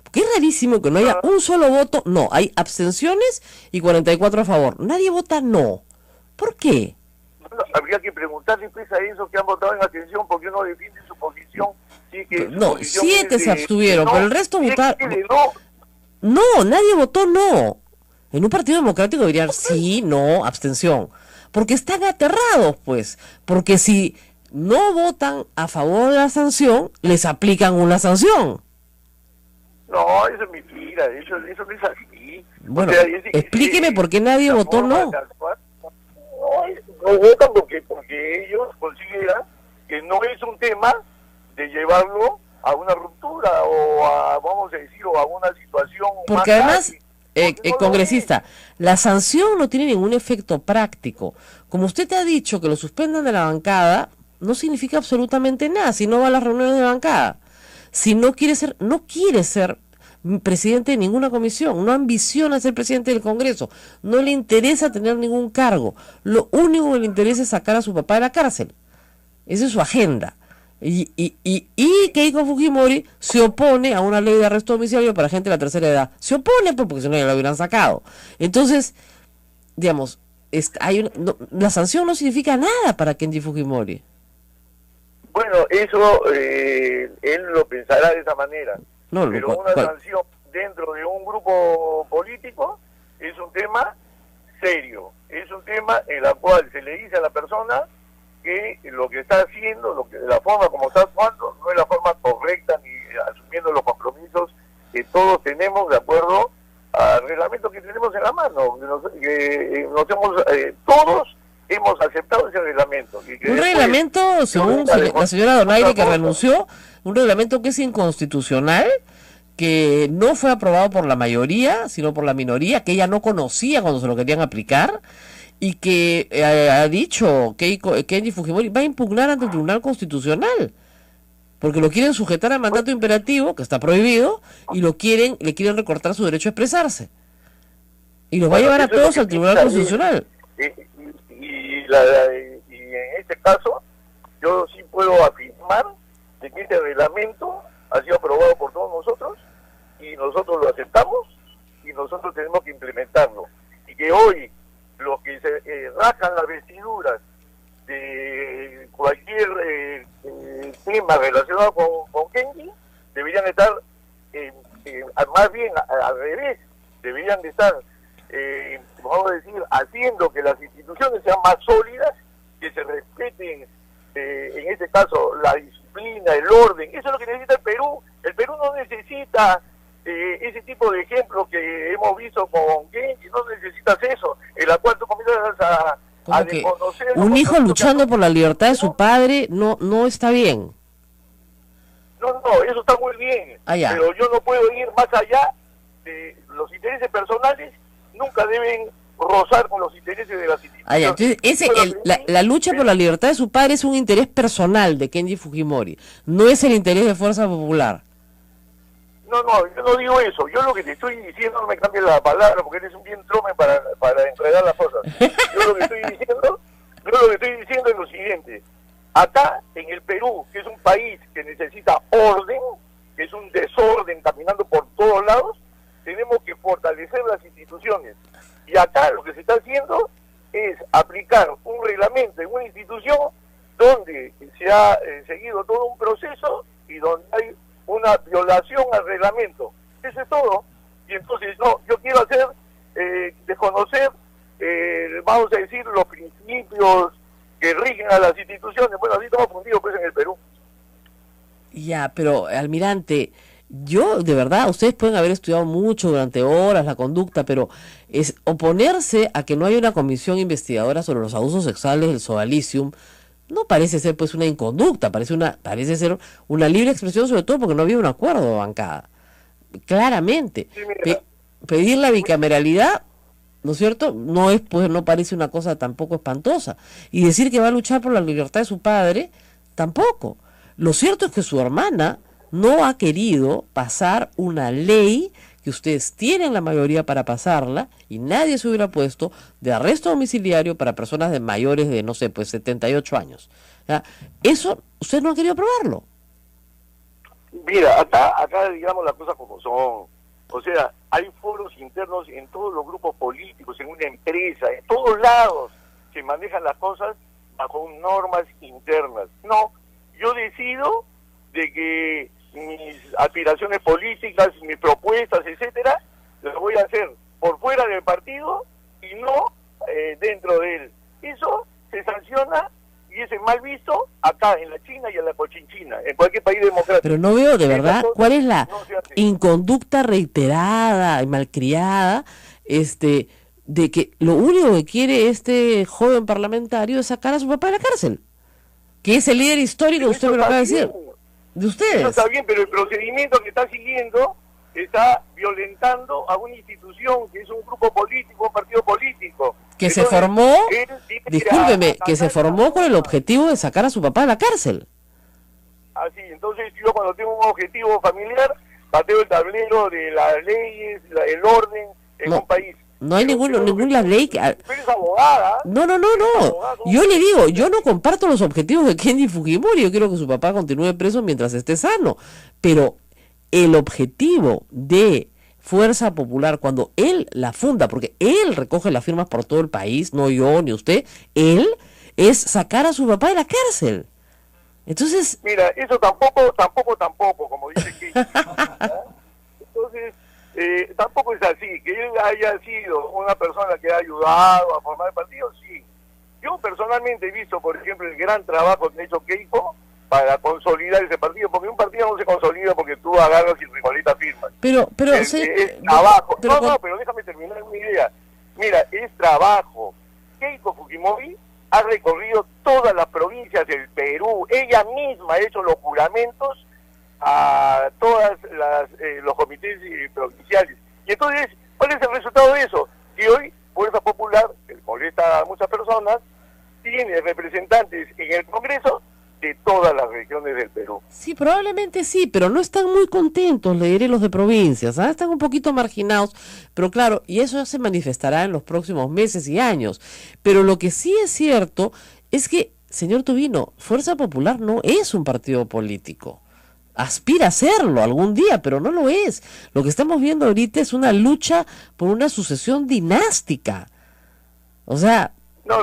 Porque es rarísimo que no haya un solo voto no. Hay abstenciones y 44 a favor. Nadie vota no. ¿Por qué? Bueno, habría que preguntarle pues a esos que han votado en abstención por qué no defienden su posición. Sí, que no, posición 7 se abstuvieron, pero el resto votaron. No, nadie votó no. En un partido democrático dirían sí, no, abstención. Porque están aterrados, pues. Porque si no votan a favor de la sanción, les aplican una sanción. No, eso es mentira, eso no es así. Bueno, o sea, explíqueme por qué nadie votó no. No votan porque ellos consideran que no es un tema de llevarlo a una ruptura o a, vamos a decir, o a una situación. Porque además, congresista, la sanción no tiene ningún efecto práctico. Como usted te ha dicho que lo suspendan de la bancada, no significa absolutamente nada si no va a las reuniones de bancada. si no quiere ser presidente de ninguna comisión, no ambiciona ser presidente del Congreso, no le interesa tener ningún cargo, lo único que le interesa es sacar a su papá de la cárcel. Esa es su agenda. Y Keiko Fujimori se opone a una ley de arresto domiciliario para gente de la tercera edad. Se opone porque si no ya la hubieran sacado. Entonces, digamos, la sanción no significa nada para Kenji Fujimori. Bueno, eso él lo pensará de esa manera. No, pero una sanción dentro de un grupo político es un tema serio, es un tema en el cual se le dice a la persona que lo que está haciendo, la forma como está actuando, no es la forma correcta ni asumiendo los compromisos que todos tenemos de acuerdo al reglamento que tenemos en la mano, todos hemos aceptado ese reglamento. Un reglamento, según la señora Donaire, que renunció, un reglamento que es inconstitucional, que no fue aprobado por la mayoría, sino por la minoría, que ella no conocía cuando se lo querían aplicar, y que ha dicho que Kenji Fujimori va a impugnar ante el Tribunal Constitucional, porque lo quieren sujetar al mandato imperativo, que está prohibido, y le quieren recortar su derecho a expresarse. Y los va a llevar a todos al Tribunal Constitucional. Y en este caso, yo sí puedo afirmar de que este reglamento ha sido aprobado por todos nosotros, y nosotros lo aceptamos, y nosotros tenemos que implementarlo. Y que hoy, los que se rascan las vestiduras de cualquier tema relacionado con Kenji, deberían estar, más bien al revés, deberían de estar, vamos a decir, haciendo que las instituciones sean más sólidas, que se respeten, en este caso, la disciplina, el orden. Eso es lo que necesita el Perú. El Perú no necesita ese tipo de ejemplos que hemos visto con Kenji, no necesitas eso, en la cual tú comienzas a desconocer. Un hijo luchando por la libertad de su padre no está bien. No, eso está muy bien, pero yo no puedo ir más allá de los intereses personales, nunca deben rozar con los intereses de las instituciones. Entonces, la lucha por la libertad de su padre es un interés personal de Kenji Fujimori, no es el interés de Fuerza Popular. No, yo no digo eso. Yo lo que te estoy diciendo, no me cambies la palabra porque eres un bien trome para enredar las cosas. Yo lo que estoy diciendo es lo siguiente. Acá, en el Perú, que es un país que necesita orden, que es un desorden caminando por todos lados, tenemos que fortalecer las instituciones. Y acá lo que se está haciendo es aplicar un reglamento en una institución donde se ha seguido todo un proceso y donde hay una violación al reglamento. Eso es todo. Y entonces, yo quiero desconocer, vamos a decir, los principios que rigen a las instituciones. Bueno, así estamos fundidos pues en el Perú. Ya, pero, almirante, yo, de verdad, ustedes pueden haber estudiado mucho durante horas la conducta, pero es oponerse a que no haya una comisión investigadora sobre los abusos sexuales del Sodalicium. No parece ser pues una inconducta, parece ser una libre expresión, sobre todo porque no había un acuerdo de bancada. Claramente. Sí, pedir la bicameralidad, ¿no es cierto? No parece una cosa tampoco espantosa. Y decir que va a luchar por la libertad de su padre, tampoco. Lo cierto es que su hermana no ha querido pasar una ley que ustedes tienen la mayoría para pasarla y nadie se hubiera puesto de arresto domiciliario para personas de mayores de, no sé, pues 78 años. ¿Ya? Eso, ustedes no han querido aprobarlo. Mira, acá digamos las cosas como son. O sea, hay foros internos en todos los grupos políticos, en una empresa, en todos lados se manejan las cosas bajo normas internas. No, yo decido de que mis aspiraciones políticas, mis propuestas, etcétera, las voy a hacer por fuera del partido y no dentro de él. Eso se sanciona y es mal visto acá en la China y en la Cochinchina, en cualquier país democrático. Pero no veo de verdad cuál es la inconducta reiterada y malcriada de que lo único que quiere este joven parlamentario es sacar a su papá de la cárcel, que es el líder histórico, usted me lo acaba de decir. De ustedes. Eso está bien, pero el procedimiento que está siguiendo está violentando a una institución que es un grupo político, un partido político. Que se formó, discúlpeme, que se formó con el objetivo de sacar a su papá de la cárcel. así. Entonces yo cuando tengo un objetivo familiar, pateo el tablero de las leyes, el orden en un país. No hay ninguna ley que... Tú eres abogada. No. Abogado. Yo le digo, yo no comparto los objetivos de Kenji Fujimori. Yo quiero que su papá continúe preso mientras esté sano. Pero el objetivo de Fuerza Popular, cuando él la funda, porque él recoge las firmas por todo el país, no yo ni usted, él es sacar a su papá de la cárcel. Entonces... Mira, eso tampoco, como dice Kenji. Entonces... tampoco es así, que él haya sido una persona que ha ayudado a formar el partido, sí. Yo personalmente he visto, por ejemplo, el gran trabajo que ha hecho Keiko para consolidar ese partido, porque un partido no se consolida porque tú agarras y recolectas firmas. Pero es trabajo. Pero déjame terminar mi idea. Mira, es trabajo. Keiko Fujimori ha recorrido todas las provincias del Perú, ella misma ha hecho los juramentos a todas los comités provinciales. Y entonces, ¿cuál es el resultado de eso? Que hoy Fuerza Popular, que molesta a muchas personas, tiene representantes en el Congreso de todas las regiones del Perú. Sí, probablemente sí, pero no están muy contentos, le diré, los de provincias, ¿ah? Están un poquito marginados, pero claro, y eso ya se manifestará en los próximos meses y años. Pero lo que sí es cierto es que, señor Tubino, Fuerza Popular no es un partido político. Aspira a serlo algún día, pero no lo es. Lo que estamos viendo ahorita es una lucha por una sucesión dinástica. O sea... No.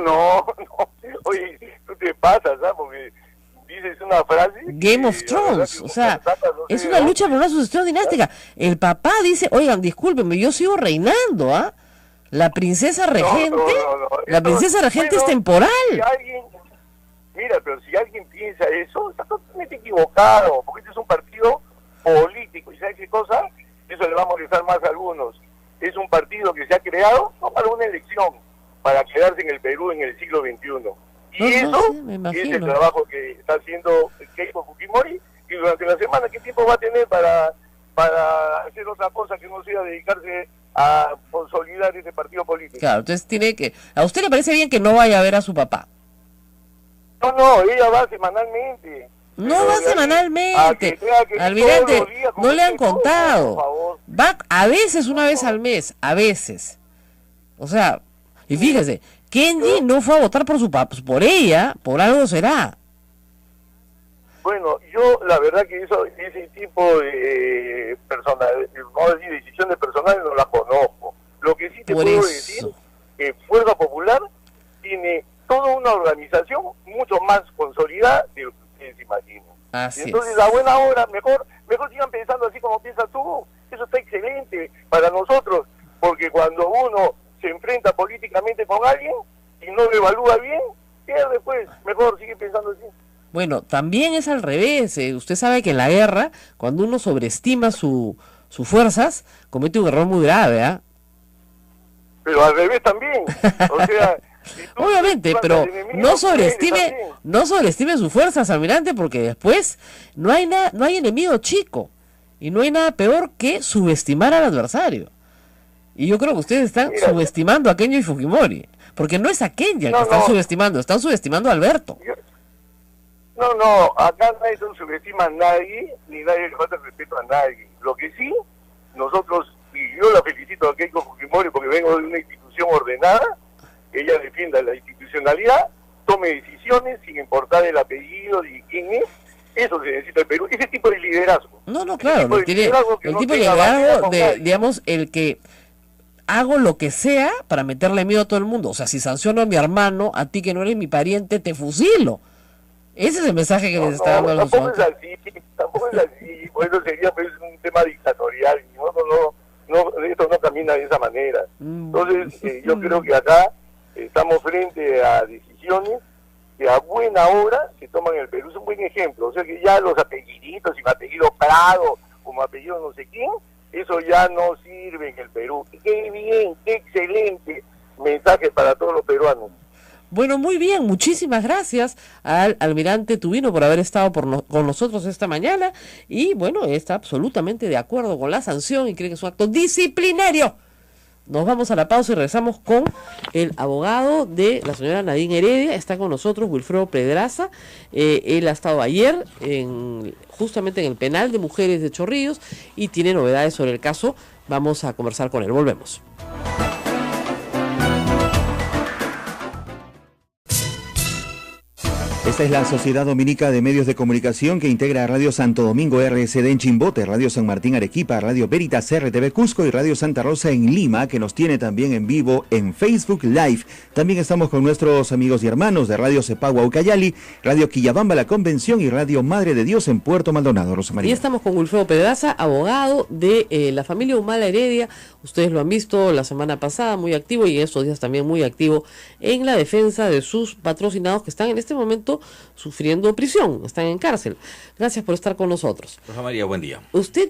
Oye, tú te pasas, ¿sabes? Porque dices una frase... Game of Thrones, o sea, es una lucha por una sucesión dinástica. El papá dice, oigan, discúlpenme, yo sigo reinando, ¿ah? La princesa regente, la princesa regente es temporal. Mira, pero si alguien piensa eso, está totalmente equivocado, porque este es un partido político, y ¿sabes qué cosa? Eso le va a molestar más a algunos. Es un partido que se ha creado no para una elección, para quedarse en el Perú en el siglo XXI. Y eso es el trabajo que está haciendo Keiko Fujimori, y durante la semana, ¿qué tiempo va a tener para hacer otra cosa que no sea dedicarse a consolidar ese partido político? Claro, entonces tiene que... ¿A usted le parece bien que no vaya a ver a su papá? No, ella va semanalmente. No va semanalmente. Almirante, no le han contado. Va a veces, una vez al mes, a veces. O sea, y fíjese, Kenji no fue a votar por su papá, por ella, por algo será. Bueno, yo la verdad que ese tipo de vamos a decir, decisiones personales no las conozco. Lo que sí te puedo decir que Fuerza Popular tiene toda una organización mucho más consolidada de lo que ustedes imaginan. Entonces, a buena hora, mejor sigan pensando así como piensas tú. Eso está excelente para nosotros, porque cuando uno se enfrenta políticamente con alguien y no lo evalúa bien, pierde pues. Mejor sigue pensando así. Bueno, también es al revés. Usted sabe que en la guerra, cuando uno sobreestima sus fuerzas, comete un error muy grave, ¿ah? Pero al revés también. O sea... Obviamente, pero no sobreestime sus fuerzas, almirante, porque después no hay enemigo chico y no hay nada peor que subestimar al adversario. Y yo creo que ustedes están subestimando a Kenji Fujimori, porque no es a Kenji al que están subestimando, están subestimando a Alberto. Acá nadie subestima a nadie, ni nadie le falta respeto a nadie. Lo que sí, nosotros, y yo la felicito a Keiko Fujimori porque vengo de una institución ordenada, ella defienda la institucionalidad, tome decisiones sin importar el apellido de quién es. Eso se necesita en el Perú, ese tipo de liderazgo. Claro, el tipo de liderazgo de, digamos, el que hago lo que sea para meterle miedo a todo el mundo. O sea, si sanciono a mi hermano, a ti que no eres mi pariente, te fusilo. Ese es el mensaje que les está dando a los tampoco es así, por eso sería pues, un tema dictatorial, esto no camina de esa manera. Entonces, yo creo que acá estamos frente a decisiones que a buena hora se toman en el Perú. Es un buen ejemplo. O sea que ya los apelliditos, y mi apellido Prado, como apellido no sé quién, eso ya no sirve en el Perú. Qué bien, qué excelente mensaje para todos los peruanos. Bueno, muy bien, muchísimas gracias al almirante Tubino por haber estado con nosotros esta mañana, y bueno, está absolutamente de acuerdo con la sanción y cree que es un acto disciplinario Nos vamos a la pausa y regresamos con el abogado de la señora Nadine Heredia. Está con nosotros Wilfredo Pedraza. Él ha estado ayer justamente en el penal de mujeres de Chorrillos y tiene novedades sobre el caso. Vamos a conversar con él. Volvemos. Esta es la Sociedad Dominica de Medios de Comunicación que integra a Radio Santo Domingo RSD en Chimbote, Radio San Martín Arequipa, Radio Veritas RTV Cusco y Radio Santa Rosa en Lima, que nos tiene también en vivo en Facebook Live. También estamos con nuestros amigos y hermanos de Radio Cepagua Ucayali, Radio Quillabamba La Convención y Radio Madre de Dios en Puerto Maldonado. Rosa María. Y estamos con Wilfredo Pedraza, abogado de la familia Humala Heredia. Ustedes lo han visto la semana pasada, muy activo, y en estos días también muy activo en la defensa de sus patrocinados que están en este momento sufriendo prisión, están en cárcel. Gracias por estar con nosotros. Rosa María, buen día.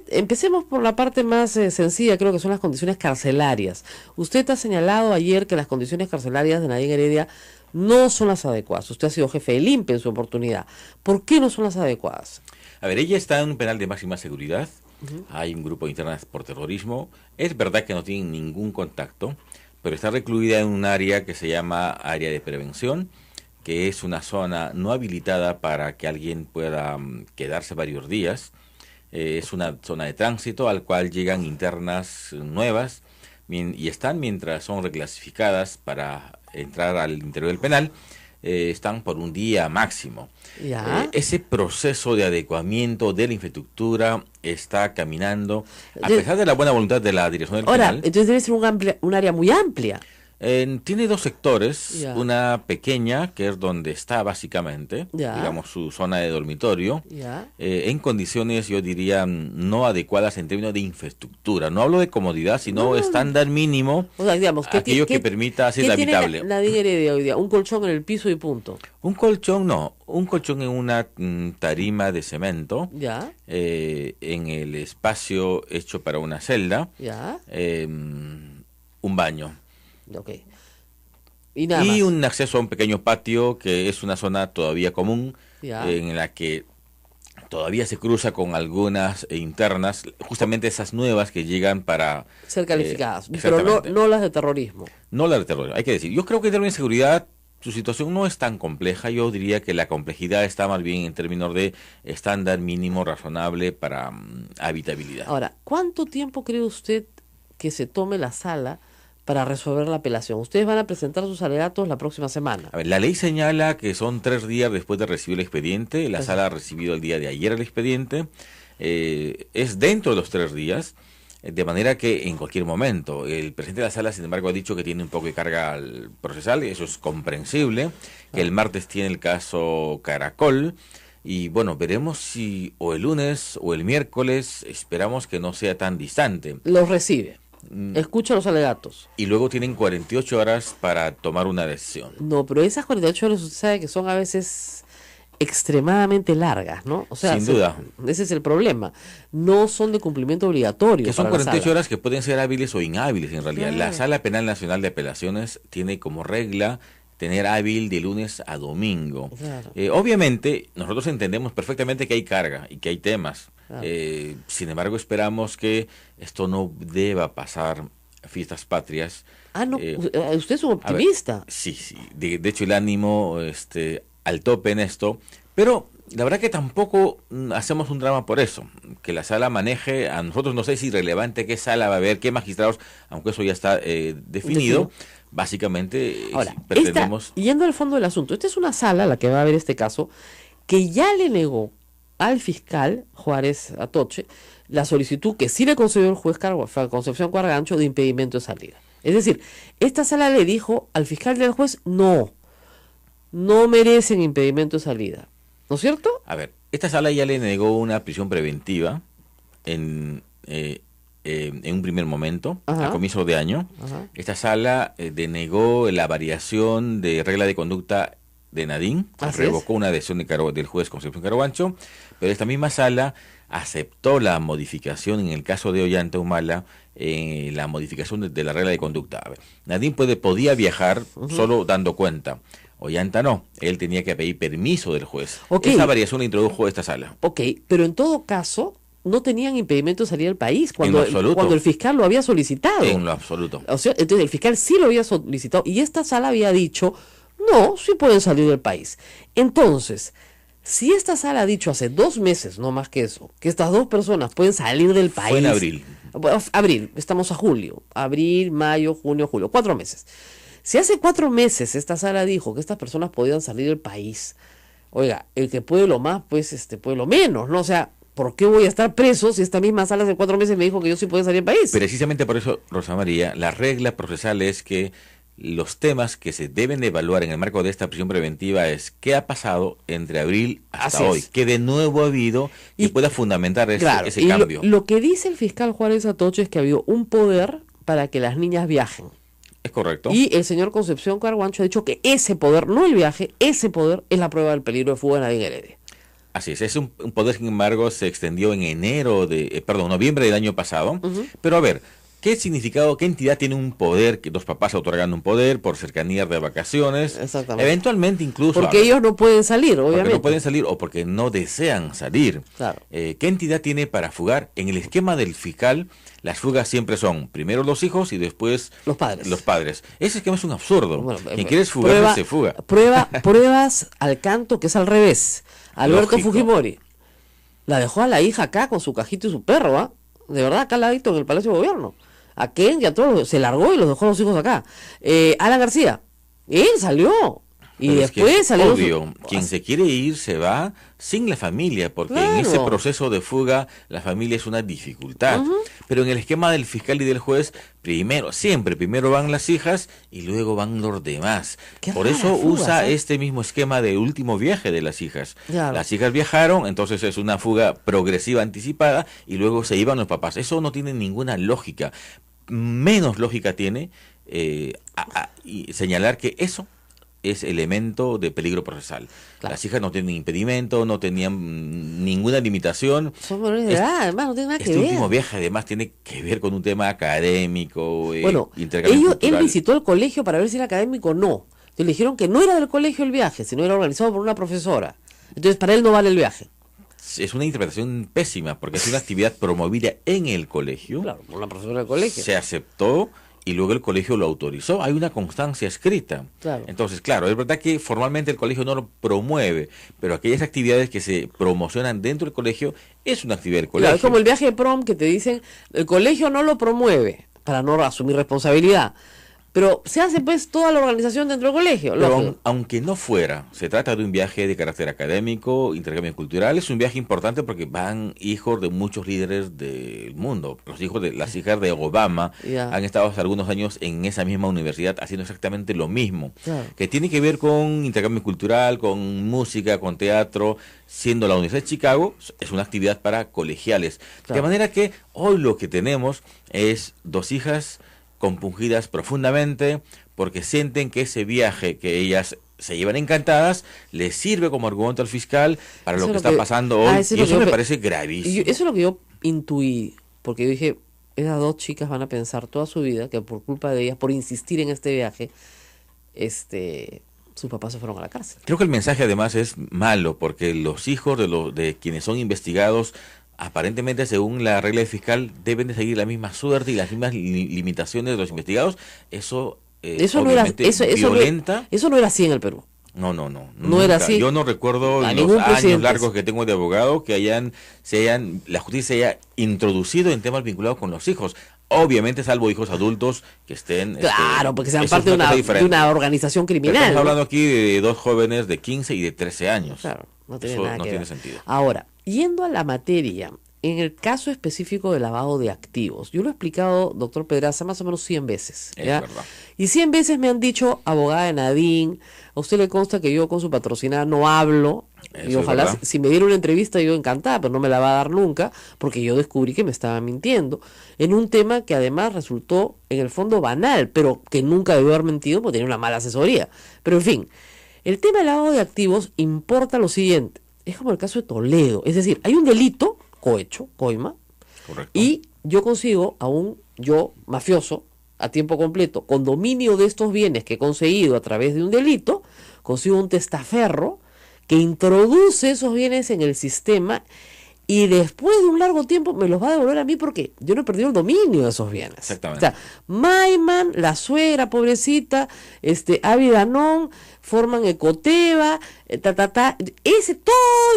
Empecemos por la parte más sencilla, creo que son las condiciones carcelarias. Usted ha señalado ayer que las condiciones carcelarias de Nadine Heredia no son las adecuadas. Usted ha sido jefe del INPE en su oportunidad. ¿Por qué no son las adecuadas? A ver, ella está en un penal de máxima seguridad. Hay un grupo de internas por terrorismo. Es verdad que no tienen ningún contacto, pero está recluida en un área que se llama área de prevención, que es una zona no habilitada para que alguien pueda quedarse varios días. Es una zona de tránsito al cual llegan internas nuevas y están, mientras son reclasificadas para entrar al interior del penal, están por un día máximo. Ese proceso de adecuamiento de la infraestructura está caminando, a pesar de la buena voluntad de la dirección del penal. Entonces debe ser un área muy amplia. Tiene dos sectores, una pequeña, que es donde está básicamente, digamos, su zona de dormitorio, en condiciones, yo diría, no adecuadas en términos de infraestructura. No hablo de comodidad, sino estándar mínimo, o sea, digamos, aquello que permita ser habitable. ¿Qué tiene Nadine Heredia hoy día? Un colchón en el piso y punto. Un colchón no, un colchón en una tarima de cemento, en el espacio hecho para una celda, un baño. Okay. Y un acceso a un pequeño patio que es una zona todavía común, en la que todavía se cruza con algunas internas, justamente esas nuevas que llegan para ser calificadas, pero no las de terrorismo. No las de terrorismo, hay que decir. Yo creo que en términos de seguridad su situación no es tan compleja. Yo diría que la complejidad está más bien en términos de estándar mínimo razonable para habitabilidad. Ahora, ¿cuánto tiempo cree usted que se tome la sala para resolver la apelación? Ustedes van a presentar sus alegatos la próxima semana. A ver, la ley señala que son 3 días después de recibir el expediente. La sala ha recibido el día de ayer el expediente. Es dentro de los 3 días, de manera que en cualquier momento. El presidente de la sala, sin embargo, ha dicho que tiene un poco de carga procesal, y eso es comprensible, que el martes tiene el caso Caracol. Y bueno, veremos si o el lunes o el miércoles, esperamos que no sea tan distante. Los recibe. Escucha los alegatos. Y luego tienen 48 horas para tomar una decisión. No, pero esas 48 horas usted sabe que son a veces extremadamente largas, ¿no? O sea, sin duda. Ese es el problema. No son de cumplimiento obligatorio. Que son 48 horas que pueden ser hábiles o inhábiles en realidad. La Sala Penal Nacional de Apelaciones tiene como regla tener hábil de lunes a domingo. Obviamente, nosotros entendemos perfectamente que hay carga y que hay temas. Sin embargo, esperamos que esto no deba pasar fiestas patrias. No, usted es un optimista. Ver, sí. De hecho, el ánimo al tope en esto, pero la verdad que tampoco hacemos un drama por eso. Que la sala maneje, a nosotros no sé si irrelevante qué sala va a haber, qué magistrados, aunque eso ya está definido. Básicamente, ahora, pretendemos... Yendo al fondo del asunto, esta es una sala, la que va a ver este caso, que ya le negó al fiscal Juárez Atoche la solicitud que sí le concedió el juez Concepción Cuargancho de impedimento de salida. Es decir, esta sala le dijo al fiscal y al juez, no merecen impedimento de salida. ¿No es cierto? A ver, esta sala ya le negó una prisión preventiva en un primer momento, a comienzo de año. Esta sala denegó la variación de regla de conducta de Nadine, revocó una decisión del juez Concepción Carabancho, pero esta misma sala aceptó la modificación en el caso de Ollanta Humala, la modificación de la regla de conducta. A ver, Nadine podía viajar solo dando cuenta. Ollanta no, él tenía que pedir permiso del juez. Esa variación la introdujo esta sala. Pero en todo caso, no tenían impedimento de salir del país En lo absoluto. cuando el fiscal lo había solicitado. En lo absoluto. O sea, entonces el fiscal sí lo había solicitado y esta sala había dicho, no, sí pueden salir del país. Entonces, si esta sala ha dicho hace 2 meses, no más que eso, que estas 2 personas pueden salir del país. Fue en abril. Abril, estamos a julio. Abril, mayo, junio, julio. 4 meses. Si hace 4 meses esta sala dijo que estas personas podían salir del país, oiga, el que puede lo más, pues puede lo menos, ¿no? O sea, ¿por qué voy a estar preso si esta misma sala hace 4 meses me dijo que yo sí podía salir del país? Precisamente por eso, Rosa María, la regla procesal es que los temas que se deben de evaluar en el marco de esta prisión preventiva es qué ha pasado entre abril hasta Así hoy, es. qué de nuevo ha habido y pueda fundamentar ese y cambio. lo que dice el fiscal Juárez Atoche es que había un poder para que las niñas viajen. Es correcto. Y el señor Concepción Carguancho ha dicho que ese poder, no el viaje, ese poder es la prueba del peligro de fuga de Nadine Heredia. Así es un poder, sin embargo, se extendió en noviembre del año pasado. Pero a ver, ¿qué significado, qué entidad tiene un poder, que los papás otorgan un poder por cercanía de vacaciones? Exactamente. Eventualmente incluso... Porque ellos no pueden salir, obviamente. Porque no pueden salir o porque no desean salir. Claro. ¿Qué entidad tiene para fugar? En el esquema del fiscal, las fugas siempre son primero los hijos y después Los padres. Los padres. Ese esquema es un absurdo. Bueno, Quien quiere fugar se fuga. Pruebas al canto que es al revés. Alberto Lógico. Fujimori la dejó a la hija acá con su cajito y su perro, ¿ah? De verdad, acá al ladito en el Palacio de Gobierno. A Ken y a todos, se largó y los dejó a los hijos acá. Alan García, él salió. Y Pero es que después es salió. obvio, quien se quiere ir se va sin la familia, porque en ese Claro. proceso de fuga la familia es una dificultad. Pero en el esquema del fiscal y del juez, siempre primero van las hijas y luego van los demás. Qué Por rara eso fuga, usa ¿sabes? este mismo esquema de último viaje de las hijas. Claro. Las hijas viajaron, entonces es una fuga progresiva anticipada y luego se iban los papás. Eso no tiene ninguna lógica. Menos lógica tiene y señalar que eso es elemento de peligro procesal. Claro. Las hijas no tienen impedimento, no tenían ninguna limitación. Son menores de edad, además, no tiene nada que Este ver. último viaje además tiene que ver con un tema académico, Bueno, intercambio él cultural. visitó el colegio para ver si era académico o no. Entonces le dijeron que no era del colegio el viaje, sino era organizado por una profesora. Entonces para él no vale el viaje. Es una interpretación pésima, porque es una actividad promovida en el colegio, Claro, por una profesora del colegio. se aceptó y luego el colegio lo autorizó. Hay una constancia escrita. Claro. Entonces, claro, es verdad que formalmente el colegio no lo promueve, pero aquellas actividades que se promocionan dentro del colegio es una actividad del colegio. Claro, es como el viaje de prom que te dicen, el colegio no lo promueve para no asumir responsabilidad. Pero se hace pues toda la organización dentro del colegio. Pero lógico. aunque no fuera, se trata de un viaje de carácter académico, intercambio cultural, es un viaje importante porque van hijos de muchos líderes del mundo. Los hijos de las hijas de Obama Ya. han estado hace algunos años en esa misma universidad haciendo exactamente lo mismo, Claro. que tiene que ver con intercambio cultural, con música, con teatro, siendo la Universidad de Chicago, es una actividad para colegiales. Claro. De manera que hoy lo que tenemos es 2 hijas compungidas profundamente porque sienten que ese viaje que ellas se llevan encantadas les sirve como argumento al fiscal para Eso lo que es está pasando hoy, eso es y lo eso que me yo parece Y gravísimo. eso es lo que yo intuí, porque yo dije, esas 2 chicas van a pensar toda su vida que por culpa de ellas, por insistir en este viaje, sus papás se fueron a la cárcel. Creo que el mensaje además es malo porque los hijos de quienes son investigados aparentemente, según la regla del fiscal, deben de seguir la misma suerte y las mismas limitaciones de los investigados. Eso Eso no era, obviamente violenta. eso no era así en el Perú. No, No era nunca. así. Yo no recuerdo A en ningún los años presidente. largos que tengo de abogado que la justicia haya introducido en temas vinculados con los hijos. Obviamente, salvo hijos adultos que estén... Claro, porque sean eso parte es de cosa diferente. una organización Pero criminal. estamos ¿no? hablando aquí de 2 jóvenes de 15 y de 13 años. Claro, no tiene Eso nada no que tiene ver. sentido. Ahora, yendo a la materia, en el caso específico de lavado de activos, yo lo he explicado, doctor Pedraza, más o menos 100 veces. Es ¿ya? verdad. Y 100 veces me han dicho, abogada de Nadine, a usted le consta que yo con su patrocinada no hablo, y Eso es ojalá verdad. si me diera una entrevista yo encantada, pero no me la va a dar nunca, porque yo descubrí que me estaba mintiendo, en un tema que además resultó en el fondo banal, pero que nunca debió haber mentido porque tenía una mala asesoría. Pero en fin, el tema del lavado de activos importa lo siguiente, es como el caso de Toledo, es decir, hay un delito, cohecho, coima, Correcto. y yo consigo a yo mafioso a tiempo completo, con dominio de estos bienes que he conseguido a través de un delito, consigo un testaferro que introduce esos bienes en el sistema y después de un largo tiempo me los va a devolver a mí porque yo no he perdido el dominio de esos bienes. Exactamente. O sea, Maiman, la suegra, pobrecita, Avi Danón, forman Ecoteva, todo ese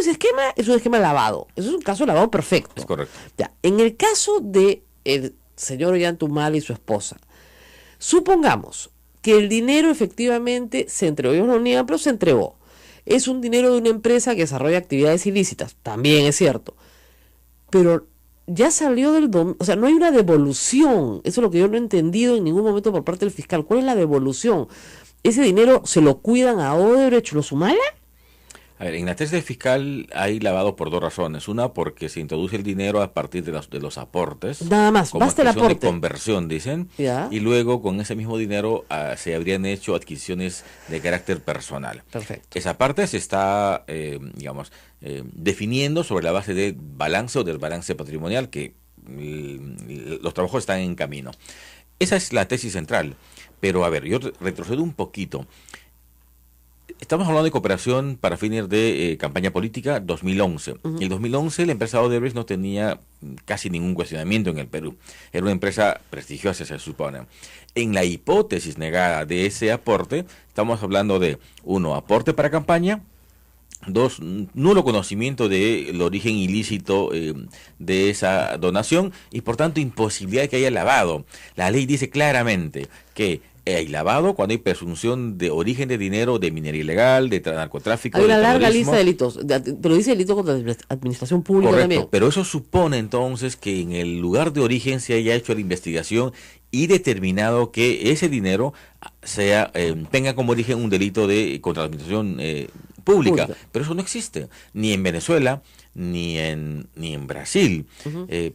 esquema es un esquema lavado. Eso es un caso de lavado perfecto. Es correcto. Ya, en el caso de el señor Ollantumal y su esposa, supongamos que el dinero efectivamente se entregó, ellos no niegan, pero se entregó. Es un dinero de una empresa que desarrolla actividades ilícitas, también es cierto. Pero ya salió del dominio, o sea, no hay una devolución. Eso es lo que yo no he entendido en ningún momento por parte del fiscal. ¿Cuál es la devolución? ¿Ese dinero se lo cuidan a Odebrecht, lo Sumala? A ver, en la tesis fiscal hay lavado por dos razones. Una, porque se introduce el dinero a partir de los aportes. Nada más, como basta el expresión aporte. de conversión, dicen. Ya. Y luego, con ese mismo dinero, se habrían hecho adquisiciones de carácter personal. Perfecto. Esa parte se está, definiendo sobre la base del balance o desbalance patrimonial, que los trabajos están en camino. Esa es la tesis central. Pero, a ver, yo retrocedo un poquito. Estamos hablando de cooperación para fines de campaña política 2011. En el 2011 la empresa Odebrecht no tenía casi ningún cuestionamiento en el Perú. Era una empresa prestigiosa, se supone. En la hipótesis negada de ese aporte, estamos hablando de, 1, aporte para campaña, 2, nulo conocimiento del origen ilícito de esa donación y por tanto imposibilidad de que haya lavado. La ley dice claramente que hay lavado cuando hay presunción de origen de dinero, de minería ilegal, de narcotráfico. Hay una de larga terrorismo. lista de delitos, pero dice delito contra la administración pública. Correcto, también. pero eso supone entonces que en el lugar de origen se haya hecho la investigación y determinado que ese dinero tenga como origen un delito contra la administración pública. Pero eso no existe, ni en Venezuela, ni en Brasil.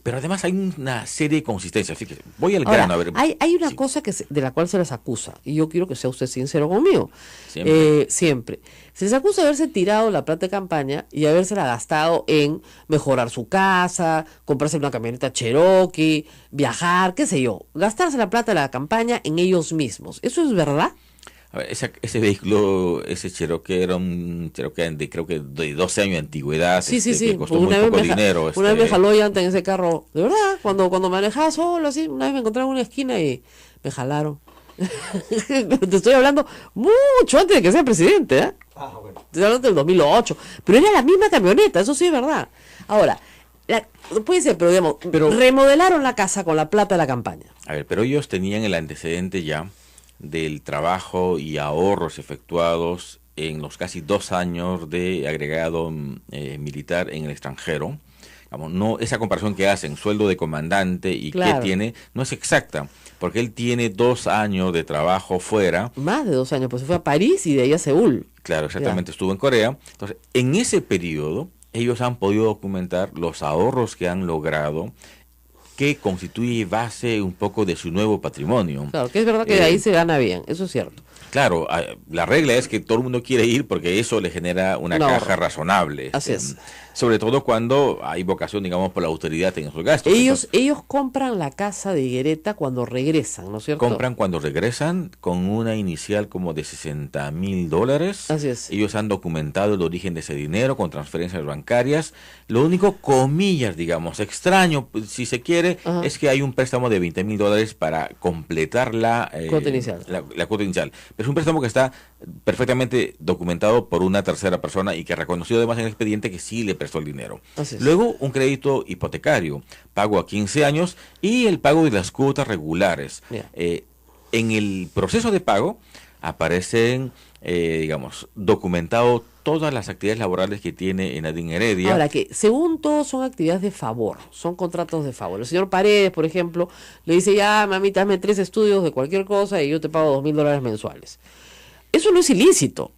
Pero además hay una serie de consistencias. Fíjese, voy al grano. A ver. Hay una Sí. cosa de la cual se les acusa, y yo quiero que sea usted sincero conmigo. Siempre. Siempre. Se les acusa de haberse tirado la plata de campaña y habérsela gastado en mejorar su casa, comprarse una camioneta Cherokee, viajar, qué sé yo. Gastarse la plata de la campaña en ellos mismos. ¿Eso es verdad? A ver, ese vehículo, ese Cherokee era un Cherokee creo que de 12 años de antigüedad, Sí. que costó muy poco dinero. Una vez me jaló llanta en ese carro, de verdad, cuando manejaba solo, así, una vez me encontré en una esquina y me jalaron. Pero te estoy hablando mucho antes de que sea presidente, ¿eh? Estoy hablando del 2008, pero era la misma camioneta, eso sí es verdad. Ahora, puede ser, pero digamos, remodelaron la casa con la plata de la campaña. A ver, pero ellos tenían el antecedente ya del trabajo y ahorros efectuados en los casi 2 años de agregado militar en el extranjero. Digamos, no, esa comparación que hacen, sueldo de comandante y Claro. qué tiene, no es exacta, porque él tiene 2 años de trabajo fuera. Más de 2 años, pues se fue a París y de ahí a Seúl. Claro, exactamente, estuvo en Corea. Entonces, en ese periodo, ellos han podido documentar los ahorros que han logrado, que constituye base un poco de su nuevo patrimonio. Claro, que es verdad que de ahí se gana bien, eso es cierto. Claro, la regla es que todo el mundo quiere ir porque eso le genera una Un ahorro. caja razonable. Así es. Sobre todo cuando hay vocación, digamos, por la autoridad en esos gastos. Ellos Entonces, compran la casa de Higuereta cuando regresan, ¿no es cierto? compran cuando regresan con una inicial como de $60,000. Así es. Ellos han documentado el origen de ese dinero con transferencias bancarias. Lo único, comillas, digamos, extraño, si se quiere, Ajá. es que hay un préstamo de $20,000 para completar la Cuota inicial. La cuota inicial. Pero es un préstamo que está perfectamente documentado por una tercera persona y que ha reconocido además en el expediente que sí le prestó el dinero. Así es. Luego, un crédito hipotecario, pago a 15 años y el pago de las cuotas regulares. Ya. En el proceso de pago aparecen, digamos, documentado todas las actividades laborales que tiene Nadine Heredia. Ahora que, según todos, son actividades de favor, son contratos de favor. El señor Paredes, por ejemplo, le dice, ya, mamita, hazme 3 estudios de cualquier cosa y yo te pago $2,000 mensuales. Eso no es ilícito.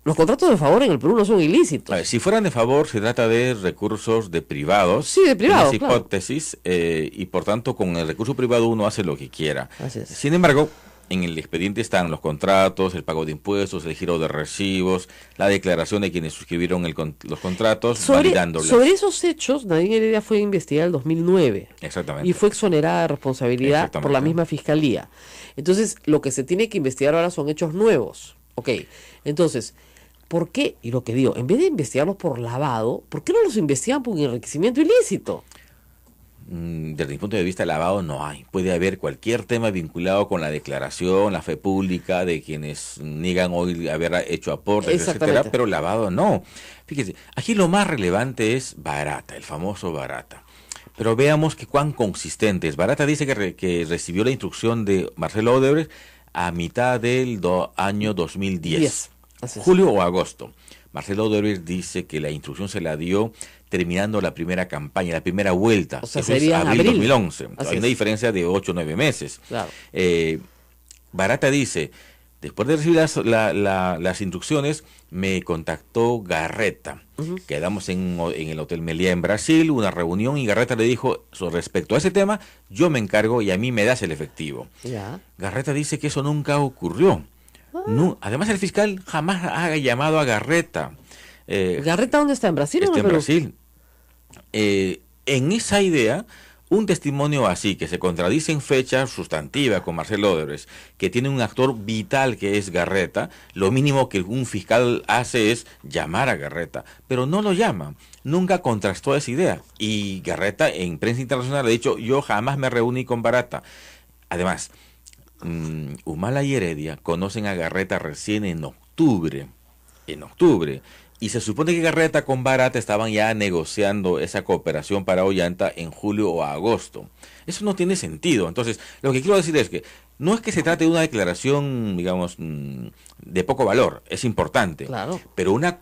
Los contratos de favor en el Perú no son ilícitos. A ver, si fueran de favor, se trata de recursos de privados. Sí, de privados, en esa claro. hipótesis, y por tanto, con el recurso privado uno hace lo que quiera. Así es. Sin embargo, en el expediente están los contratos, el pago de impuestos, el giro de recibos, la declaración de quienes suscribieron los contratos, validándolos. Sobre esos hechos, Nadine Heredia fue investigada en el 2009. Exactamente. Y fue exonerada de responsabilidad Exactamente. por la misma fiscalía. Entonces, lo que se tiene que investigar ahora son hechos nuevos. Ok, entonces, ¿por qué? Y lo que digo, en vez de investigarlos por lavado, ¿por qué no los investigan por enriquecimiento ilícito? Desde mi punto de vista, lavado no hay. Puede haber cualquier tema vinculado con la declaración, la fe pública de quienes niegan hoy haber hecho aportes, etcétera, pero lavado no. Fíjese, aquí lo más relevante es Barata, el famoso Barata. Pero veamos que cuán consistente es. Barata dice que recibió la instrucción de Marcelo Odebrecht a mitad del año 2010, julio o agosto. Marcelo Odebrecht dice que la instrucción se la dio terminando la primera campaña, la primera vuelta. O sea, eso sería es abril 2011. Así Hay una diferencia de 8 o 9 meses. Claro. Barata dice, después de recibir las instrucciones, me contactó Garreta. Quedamos en el Hotel Meliá en Brasil, una reunión, y Garreta le dijo, respecto a ese tema, yo me encargo y a mí me das el efectivo. Ya. Garreta dice que eso nunca ocurrió. No, además, el fiscal jamás ha llamado a Garreta. ¿Garreta dónde está? ¿En Brasil o en Está en Perú? Brasil. En esa idea, un testimonio así, que se contradice en fecha sustantiva con Marcelo Odebrecht, que tiene un actor vital que es Garreta, lo mínimo que un fiscal hace es llamar a Garreta, pero no lo llama, nunca contrastó esa idea. Y Garreta en prensa internacional ha dicho, yo jamás me reuní con Barata. Además, Humala y Heredia conocen a Garreta recién en octubre, y se supone que Garreta con Barata estaban ya negociando esa cooperación para Ollanta en julio o agosto. Eso no tiene sentido. Entonces, lo que quiero decir es que no es que se trate de una declaración, digamos, de poco valor, es importante, Claro. pero una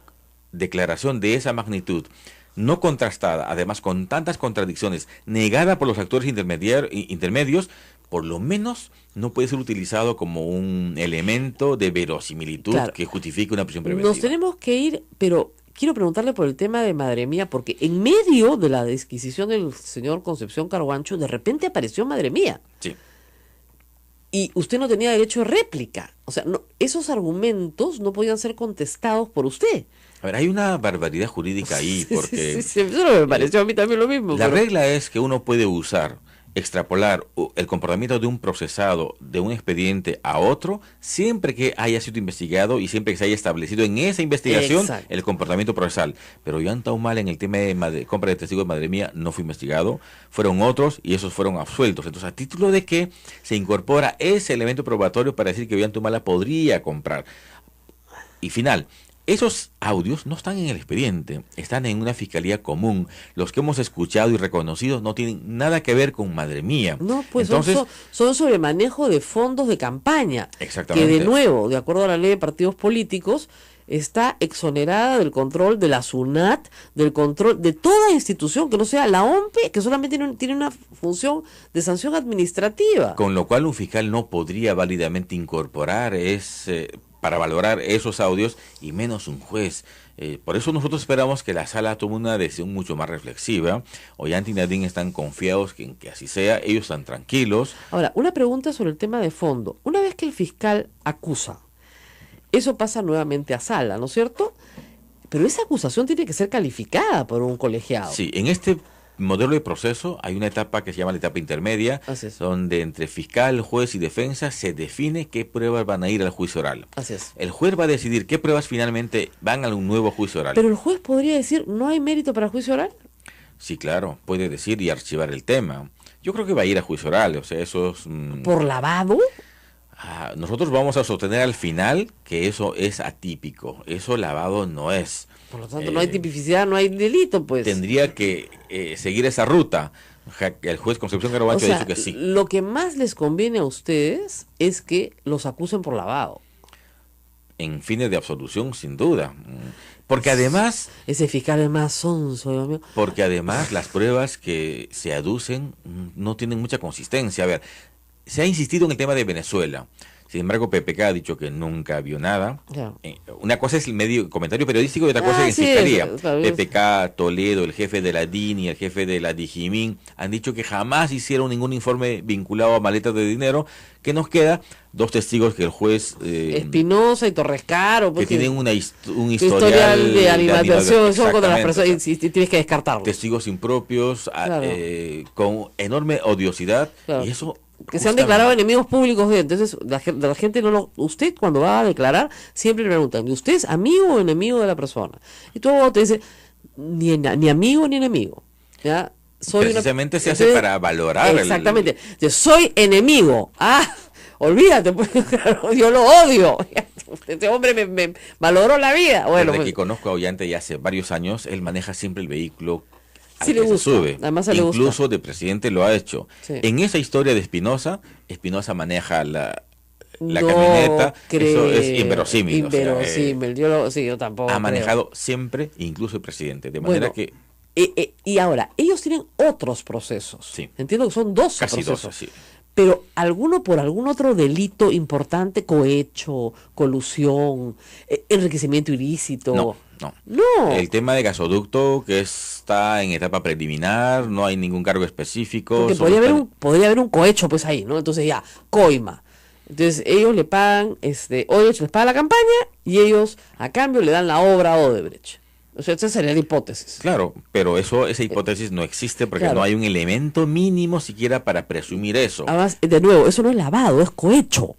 declaración de esa magnitud, no contrastada, además con tantas contradicciones, negada por los actores intermedios, por lo menos no puede ser utilizado como un elemento de verosimilitud que justifique una prisión preventiva. Nos tenemos que ir, pero quiero preguntarle por el tema de Madre Mía, porque en medio de la disquisición del señor Concepción Carhuancho, de repente apareció Madre Mía. Sí. Y usted no tenía derecho de réplica. O sea, esos argumentos no podían ser contestados por usted. A ver, hay una barbaridad jurídica ahí, porque... Sí, eso me pareció a mí también lo mismo. La regla es que uno puede extrapolar el comportamiento de un procesado de un expediente a otro siempre que haya sido investigado y siempre que se haya establecido en esa investigación el comportamiento procesal. Pero Ollanta Humala en el tema de compra de testigos de Madre Mía no fue investigado, fueron otros y esos fueron absueltos. Entonces, a título de que se incorpora ese elemento probatorio para decir que Ollanta Humala podría comprar. Y final, esos audios no están en el expediente, están en una fiscalía común. Los que hemos escuchado y reconocido no tienen nada que ver con Madre Mía. No, pues entonces, son sobre manejo de fondos de campaña. Exactamente. Que de nuevo, de acuerdo a la ley de partidos políticos, está exonerada del control de la SUNAT, del control de toda institución que no sea la OMPE, que solamente tiene una función de sanción administrativa. Con lo cual un fiscal no podría válidamente incorporar para valorar esos audios, y menos un juez. Por eso nosotros esperamos que la sala tome una decisión mucho más reflexiva. Ollanta y Nadine están confiados en que así sea, ellos están tranquilos. Ahora, una pregunta sobre el tema de fondo. Una vez que el fiscal acusa, eso pasa nuevamente a sala, ¿no es cierto? Pero esa acusación tiene que ser calificada por un colegiado. Sí, en este modelo de proceso hay una etapa que se llama la etapa intermedia, donde entre fiscal, juez y defensa se define qué pruebas van a ir al juicio oral. Así es. El juez va a decidir qué pruebas finalmente van a un nuevo juicio oral. Pero el juez podría decir, ¿no hay mérito para juicio oral? Sí, claro, puede decir y archivar el tema. Yo creo que va a ir a juicio oral, o sea, eso es... ¿Por lavado? Nosotros vamos a sostener al final que eso es atípico, eso lavado no es. Por lo tanto, no hay tipicidad, no hay delito, pues. Tendría que seguir esa ruta. El juez Concepción Carhuancho ha dicho que sí. Lo que más les conviene a ustedes es que los acusen por lavado. En fines de absolución, sin duda. Porque además... Ese fiscal es más sonso, Dios mío. Porque además las pruebas que se aducen no tienen mucha consistencia. A ver, se ha insistido en el tema de Venezuela. Sin embargo, PPK ha dicho que nunca vio nada. Una cosa es el comentario periodístico y otra cosa es en fiscalía. PPK, Toledo, el jefe de la DINI, el jefe de la Digimin, han dicho que jamás hicieron ningún informe vinculado a maletas de dinero. ¿Qué nos queda? Dos testigos que el juez... Espinosa y Torres Caro. Que tienen un historial de animadversión contra las personas y tienes que descartarlo. Testigos impropios, con enorme odiosidad. Y eso que se han declarado enemigos públicos de, entonces la gente no lo, usted cuando va a declarar siempre le preguntan, ¿usted es amigo o enemigo de la persona? Y tu abogado te dice, ni amigo ni enemigo, ¿ya? Precisamente se hace para valorar. Exactamente. Yo soy enemigo. Olvídate, pues, claro, yo lo odio. Este hombre me malogró la vida. Bueno, desde pues, que conozco a Ollanta ya hace varios años, él maneja siempre el vehículo sí le gusta, sube. además le Incluso gusta. de presidente lo ha hecho. Sí. En esa historia de Espinosa maneja la no camioneta. creo, Eso es inverosímil. O sea, inverosímil. yo tampoco ha creo. manejado siempre, incluso el presidente. De manera Bueno, que y ahora, ellos tienen otros procesos. Sí. Entiendo que son dos casi procesos. dos así. Pero alguno por algún otro delito importante, cohecho, colusión, enriquecimiento ilícito. No. El tema de gasoducto que está en etapa preliminar, no hay ningún cargo específico. Porque podría haber un cohecho pues ahí, ¿no? Entonces ya, coima. Entonces ellos le pagan, Odebrecht les paga la campaña y ellos a cambio le dan la obra a Odebrecht. O sea, esa sería la hipótesis. Claro, pero esa hipótesis no existe porque claro. no hay un elemento mínimo siquiera para presumir eso. Además, de nuevo, eso no es lavado, es cohecho.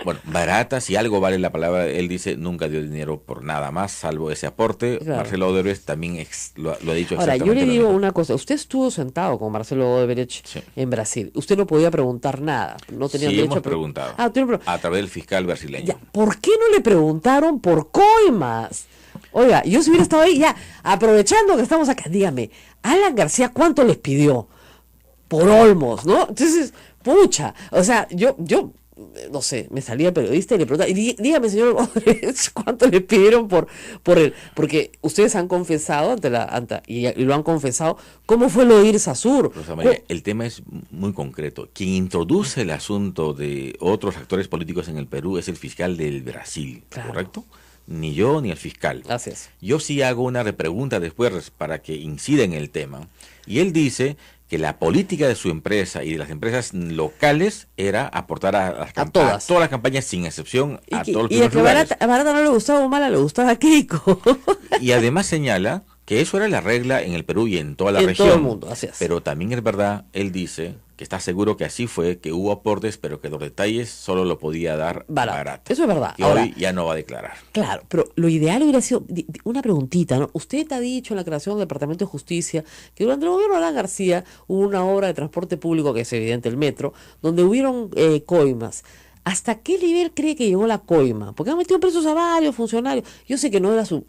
Bueno, barata, si algo vale la palabra, él dice, nunca dio dinero por nada más, salvo ese aporte. Claro. Marcelo Odebrecht también lo ha dicho Ahora, exactamente. yo le lo digo mismo. una cosa, usted estuvo sentado con Marcelo Odebrecht Sí. en Brasil, usted no podía preguntar nada, no tenía Sí, derecho hemos a preguntado. A través del fiscal brasileño. Ya, ¿por qué no le preguntaron por coimas? Oiga, yo si hubiera estado ahí, ya, aprovechando que estamos acá, dígame, Alan García, ¿cuánto les pidió? Por Olmos, ¿no? Entonces, pucha, o sea, yo no sé, me salía periodista y le preguntaba, dígame, señor Odebrecht, ¿cuánto le pidieron por él? Porque ustedes han confesado y lo han confesado, ¿cómo fue lo de Irsa Sur? Rosa María, el tema es muy concreto. Quien introduce el asunto de otros actores políticos en el Perú es el fiscal del Brasil, Claro. ¿correcto? Ni yo ni el fiscal. Así es. Yo sí hago una repregunta después para que incida en el tema. Y él dice que la política de su empresa y de las empresas locales era aportar a todas las campañas sin excepción a todos los y a que lugares. a Barata no le gustaba Humala, le gustaba Keiko. Y además señala que eso era la regla en el Perú y en toda la En región. todo el mundo, así es. Pero también es verdad, él dice que está seguro que así fue, que hubo aportes, pero que los detalles solo lo podía dar Barata. Eso es verdad. Y Ahora, hoy ya no va a declarar. claro, pero lo ideal hubiera sido una preguntita, ¿no? Usted ha dicho en la creación del Departamento de Justicia que durante el gobierno de Alan García hubo una obra de transporte público, que es evidente el metro, donde hubieron coimas. ¿Hasta qué nivel cree que llegó la coima? Porque han metido presos a varios funcionarios. Yo sé que no era su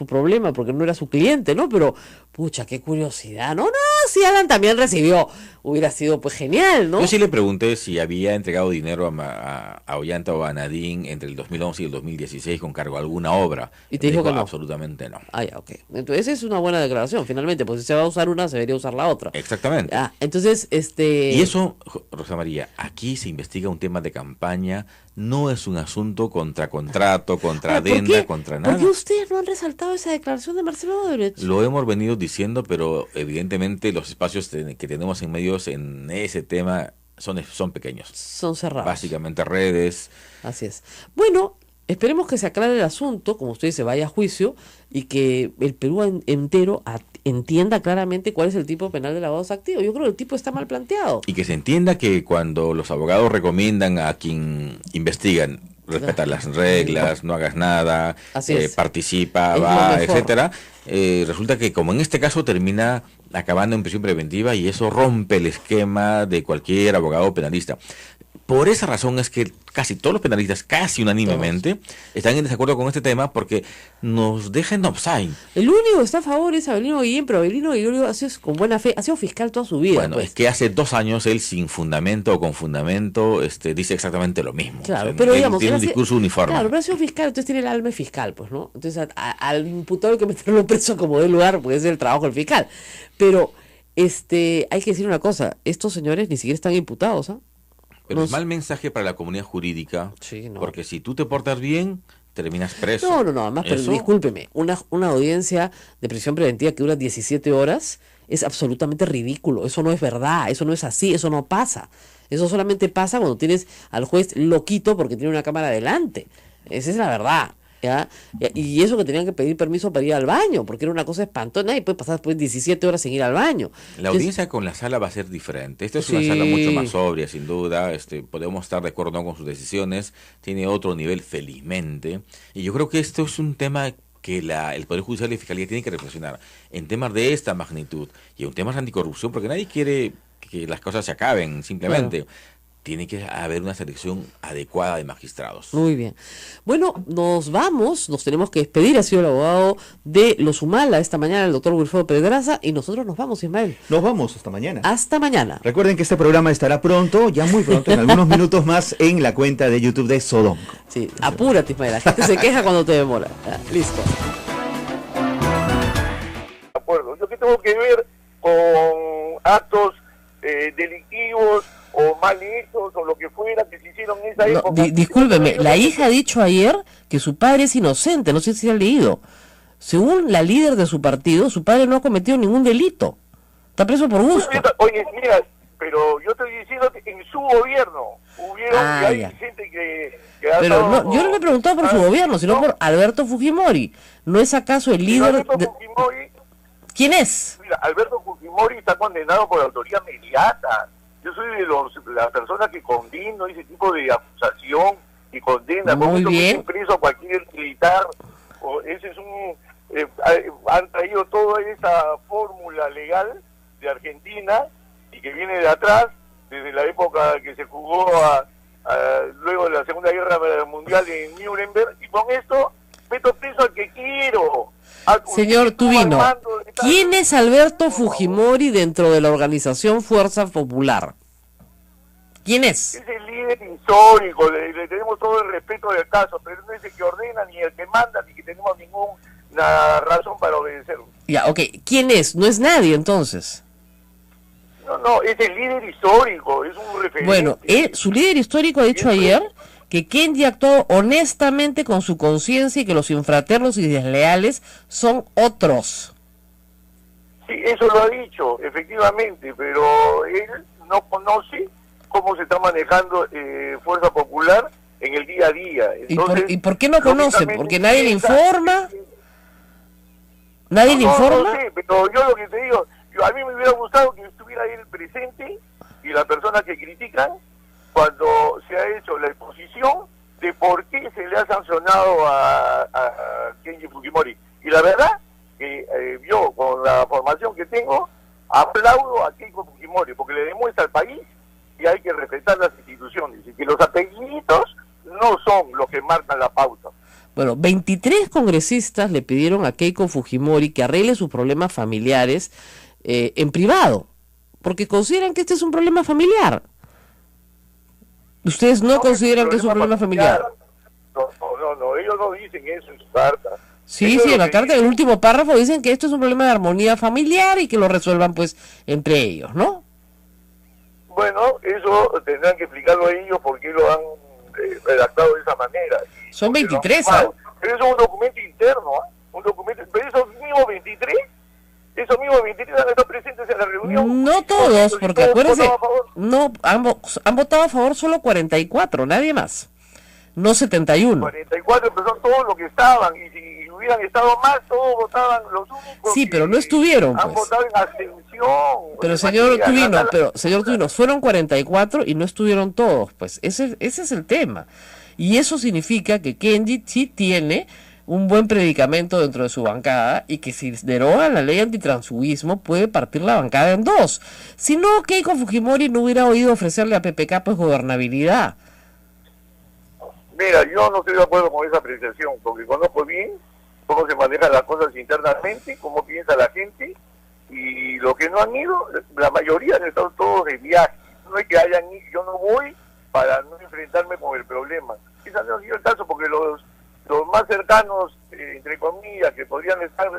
problema, porque no era su cliente, ¿no? Pero, pucha, qué curiosidad. No, si Alan también recibió, hubiera sido pues genial, ¿no? Yo sí le pregunté si había entregado dinero a Ollanta o a Nadine entre el 2011 y el 2016 con cargo a alguna obra. Y te dijo que no. Absolutamente no. Ah, ya, ok. Entonces es una buena declaración, finalmente, pues si se va a usar una, se debería usar la otra. Exactamente. Entonces, Y eso, Rosa María, aquí se investiga un tema de campaña, no es un asunto contra contrato, contra adenda, contra nada. ¿Por qué ustedes no han resaltado esa declaración de Marcelo Odebrecht? Lo hemos venido diciendo, pero evidentemente los espacios que tenemos en medios en ese tema son pequeños. Son cerrados. Básicamente redes. Así es. Bueno, esperemos que se aclare el asunto, como usted dice, vaya a juicio y que el Perú entero entienda claramente cuál es el tipo penal de lavados activos. Yo creo que el tipo está mal planteado. Y que se entienda que cuando los abogados recomiendan a quien investigan respetar las reglas, no hagas nada, participa, es va, etcétera, resulta que como en este caso termina acabando en prisión preventiva y eso rompe el esquema de cualquier abogado penalista. Por esa razón es que casi todos los penalistas, casi unánimemente, están en desacuerdo con este tema porque nos deja en offside. El único que está a favor es Avelino Guillén, pero Avelino Guillén ha sido con buena fe, ha sido fiscal toda su vida. Bueno, pues. es que hace 2 años él sin fundamento o con fundamento dice exactamente lo mismo. Claro, o sea, pero él digamos, tiene un discurso uniforme. Claro, pero ha sido fiscal, entonces tiene el alma de fiscal, pues, ¿no? Entonces al imputado hay que meterlo preso como de lugar, porque es el trabajo del fiscal. Pero hay que decir una cosa, estos señores ni siquiera están imputados, ¿ah? Pero es mal mensaje para la comunidad jurídica, sí, no. Porque si tú te portas bien, terminas preso. No, además, pero discúlpeme, una audiencia de prisión preventiva que dura 17 horas es absolutamente ridículo, eso no es verdad, eso no es así, eso no pasa. Eso solamente pasa cuando tienes al juez loquito porque tiene una cámara delante. Esa es la verdad. ¿ya? Y eso que tenían que pedir permiso para ir al baño, porque era una cosa espantosa, nadie puede pasar después 17 horas sin ir al baño. La audiencia con la sala va a ser diferente. Esta es una sala mucho más sobria, sin duda. Podemos estar de acuerdo o no con sus decisiones. Tiene otro nivel, felizmente. Y yo creo que esto es un tema que el Poder Judicial y la Fiscalía tienen que reflexionar en temas de esta magnitud y en temas de anticorrupción, porque nadie quiere que las cosas se acaben, simplemente. Tiene que haber una selección adecuada de magistrados. Muy bien. Bueno, nos vamos, nos tenemos que despedir. Ha sido el abogado de Los Humala esta mañana, el doctor Wilfredo Pedraza, y nosotros nos vamos, Ismael. Nos vamos, hasta mañana. Hasta mañana. Recuerden que este programa estará pronto, ya muy pronto, en algunos minutos más, en la cuenta de YouTube de Sodomco. Sí, apúrate, Ismael, la gente se queja cuando te demora. Ya, listo. De acuerdo, yo que tengo que ver con actos delictivos o mal hechos o lo que fuera que se hicieron en esa época. Discúlpeme, la hija ha dicho ayer que su padre es inocente, no sé si ha leído. Según la líder de su partido, su padre no ha cometido ningún delito. Está preso por gusto. Oye, mira, pero yo estoy diciendo que en su gobierno hubieron y hay gente que pero no, yo no le he preguntado por su gobierno, sino por Alberto Fujimori. ¿No es acaso el líder de... Fujimori, ¿quién es? Mira, Alberto Fujimori está condenado por autoría mediata. Yo soy de las personas que condeno ese tipo de acusación y condena. Muy bien. Preso a cualquier militar. Ese es han traído toda esa fórmula legal de Argentina y que viene de atrás, desde la época que se jugó luego de la Segunda Guerra Mundial en Nuremberg, y con esto meto preso al que quiero. Señor Tubino, ¿quién es Alberto Fujimori dentro de la organización Fuerza Popular? ¿Quién es? Es el líder histórico, le tenemos todo el respeto del caso, pero no es el que ordena, ni el que manda, ni que tenemos ninguna razón para obedecerlo. Ya, ok, ¿quién es? No es nadie entonces. No, es el líder histórico, es un referente. Bueno, su líder histórico ha dicho ayer que Kendi actuó honestamente con su conciencia y que los infraternos y desleales son otros. Sí, eso lo ha dicho, efectivamente, pero él no conoce cómo se está manejando Fuerza Popular en el día a día. Entonces, ¿Y por qué no conoce? ¿Porque nadie le informa? ¿Nadie le informa? No sé, pero yo lo que te digo, a mí me hubiera gustado que estuviera ahí el presente y las personas que critican cuando se ha hecho la exposición de por qué se le ha sancionado a Kenji Fujimori. Y la verdad, que yo con la formación que tengo, aplaudo a Keiko Fujimori, porque le demuestra al país que hay que respetar las instituciones y que los apellidos no son los que marcan la pauta. Bueno, 23 congresistas le pidieron a Keiko Fujimori que arregle sus problemas familiares en privado, porque consideran que este es un problema familiar. ¿Ustedes no consideran que es un problema familiar? No, ellos no dicen eso en su carta. Sí, en la carta, en el último párrafo dicen que esto es un problema de armonía familiar y que lo resuelvan pues entre ellos, ¿no? Bueno, eso tendrán que explicarlo a ellos por qué lo han redactado de esa manera. Son 23, ¿ah? Pero eso es un documento interno, un documento, pero esos mismos 23 han estado presentes en la reunión. No todos, porque acuérdense, no, han votado a favor solo 44, nadie más. No 71. 44, pero son todos los que estaban, y si hubieran estado más, todos votaban los únicos. Sí, pero no estuvieron, han votado en abstención. Pero señor Tubino, fueron 44 y no estuvieron todos, pues ese es el tema. Y eso significa que Kendi sí tiene un buen predicamento dentro de su bancada y que si deroga la ley antitransfugismo puede partir la bancada en dos. Si no, Keiko Fujimori no hubiera oído ofrecerle a PPK pues gobernabilidad. Mira, yo no estoy de acuerdo con esa apreciación, porque conozco bien cómo se manejan las cosas internamente, cómo piensa la gente, y los que no han ido, la mayoría han estado todos de viaje. No es que hayan ido, yo no voy para no enfrentarme con el problema. Ese no ha sido el caso, porque los más cercanos, entre comillas, que podrían estar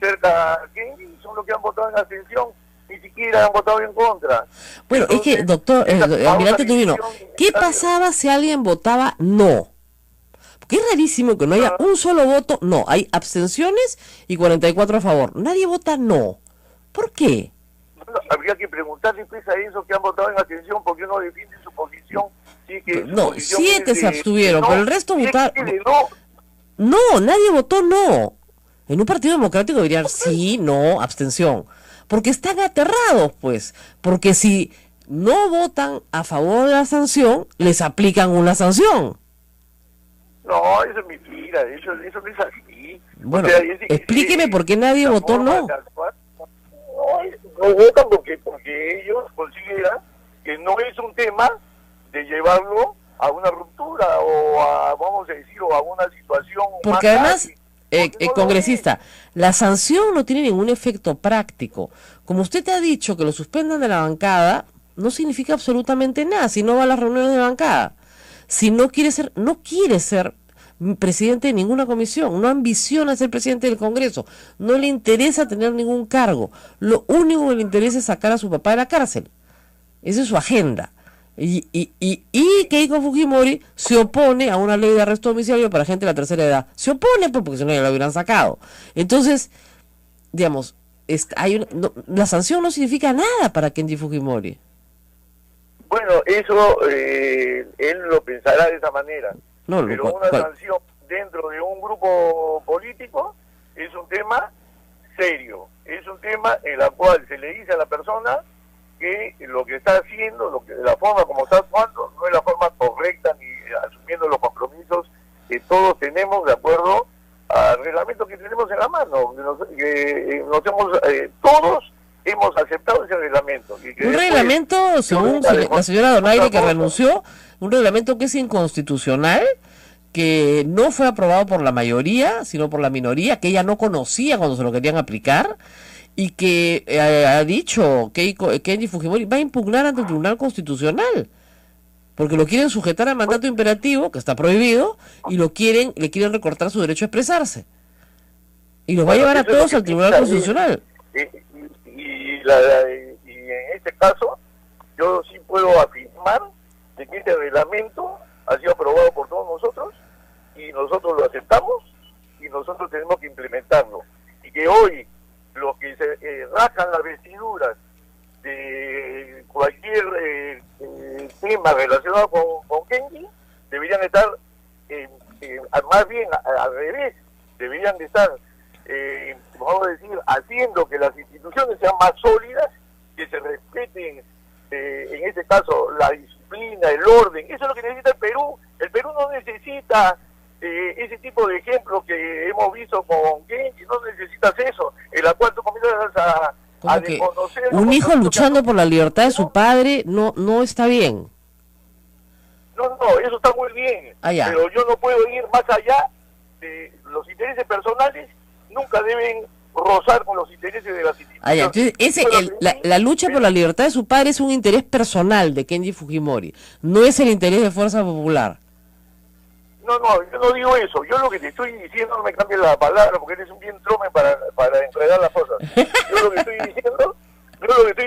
cerca a Kenji, son los que han votado en abstención, ni siquiera han votado en contra. Bueno, entonces, es que, doctor, almirante Tubino, ¿qué pasaba si alguien votaba no? Porque es rarísimo que no haya un solo voto no, hay abstenciones y 44 a favor. Nadie vota no. ¿Por qué? Bueno, habría que preguntarle pues a esos que han votado en abstención por qué no defienden su posición. Sí, que no, 7 se abstuvieron, pero el resto votaron. No, nadie votó no. En un partido democrático dirían sí, no, abstención. Porque están aterrados, pues. Porque si no votan a favor de la sanción, les aplican una sanción. No, eso es mentira, eso no es así. Bueno, explíqueme por qué nadie votó no. No votan porque ellos consideran que no es un tema de llevarlo a una ruptura o a, vamos a decir, o a una situación. Porque además, congresista, la sanción no tiene ningún efecto práctico. Como usted te ha dicho que lo suspendan de la bancada, no significa absolutamente nada si no va a las reuniones de bancada. Si no quiere ser presidente de ninguna comisión, no ambiciona ser presidente del Congreso, no le interesa tener ningún cargo. Lo único que le interesa es sacar a su papá de la cárcel. Esa es su agenda. Y Keiko Fujimori se opone a una ley de arresto domiciliario para gente de la tercera edad. Se opone porque si no ya la hubieran sacado. Entonces, digamos, la sanción no significa nada para Kenji Fujimori. Bueno, eso él lo pensará de esa manera. No, pero una sanción dentro de un grupo político es un tema serio. Es un tema en el cual se le dice a la persona que lo que está haciendo, la forma como está actuando, no es la forma correcta ni asumiendo los compromisos que todos tenemos de acuerdo al reglamento que tenemos en la mano. Todos hemos aceptado ese reglamento. Un reglamento, según la señora Donaire, que renunció, un reglamento que es inconstitucional, que no fue aprobado por la mayoría, sino por la minoría, que ella no conocía cuando se lo querían aplicar, y que ha dicho que Kenji Fujimori va a impugnar ante el Tribunal Constitucional, porque lo quieren sujetar al mandato imperativo, que está prohibido, y le quieren recortar su derecho a expresarse. Y los va a llevar a todos al Tribunal Constitucional. Y en este caso, yo sí puedo afirmar de que este reglamento ha sido aprobado por todos nosotros, y nosotros lo aceptamos, y nosotros tenemos que implementarlo. Y que hoy los que se rascan las vestiduras de cualquier tema relacionado con Kenji deberían estar más bien al revés, deberían de estar vamos a decir, haciendo que las instituciones sean más sólidas, que se respeten en este caso la disciplina, el orden. Eso es lo que necesita el Perú. El Perú no necesita ese tipo de ejemplos que hemos visto con Kenji, no necesitas eso, en la cual tú comienzas a desconocer. Un hijo luchando por la libertad de su padre no está bien. No, eso está muy bien, pero yo no puedo ir más allá de los intereses personales, nunca deben rozar con los intereses de las instituciones. Entonces, la lucha por la libertad de su padre es un interés personal de Kenji Fujimori, no es el interés de Fuerza Popular. No, yo no digo eso. Yo lo que te estoy diciendo, no me cambies la palabra porque eres un bien trome para enredar las cosas. Yo lo que estoy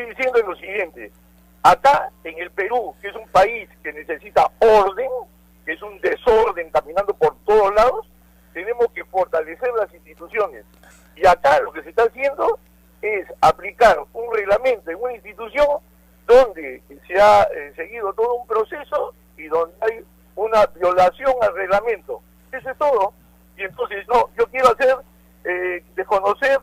diciendo es lo siguiente. Acá, en el Perú, que es un país que necesita orden, que es un desorden caminando por todos lados, tenemos que fortalecer las instituciones. Y acá lo que se está haciendo es aplicar un reglamento en una institución donde se ha seguido todo un proceso y donde hay una violación al reglamento. Eso es todo. Y entonces, yo quiero desconocer,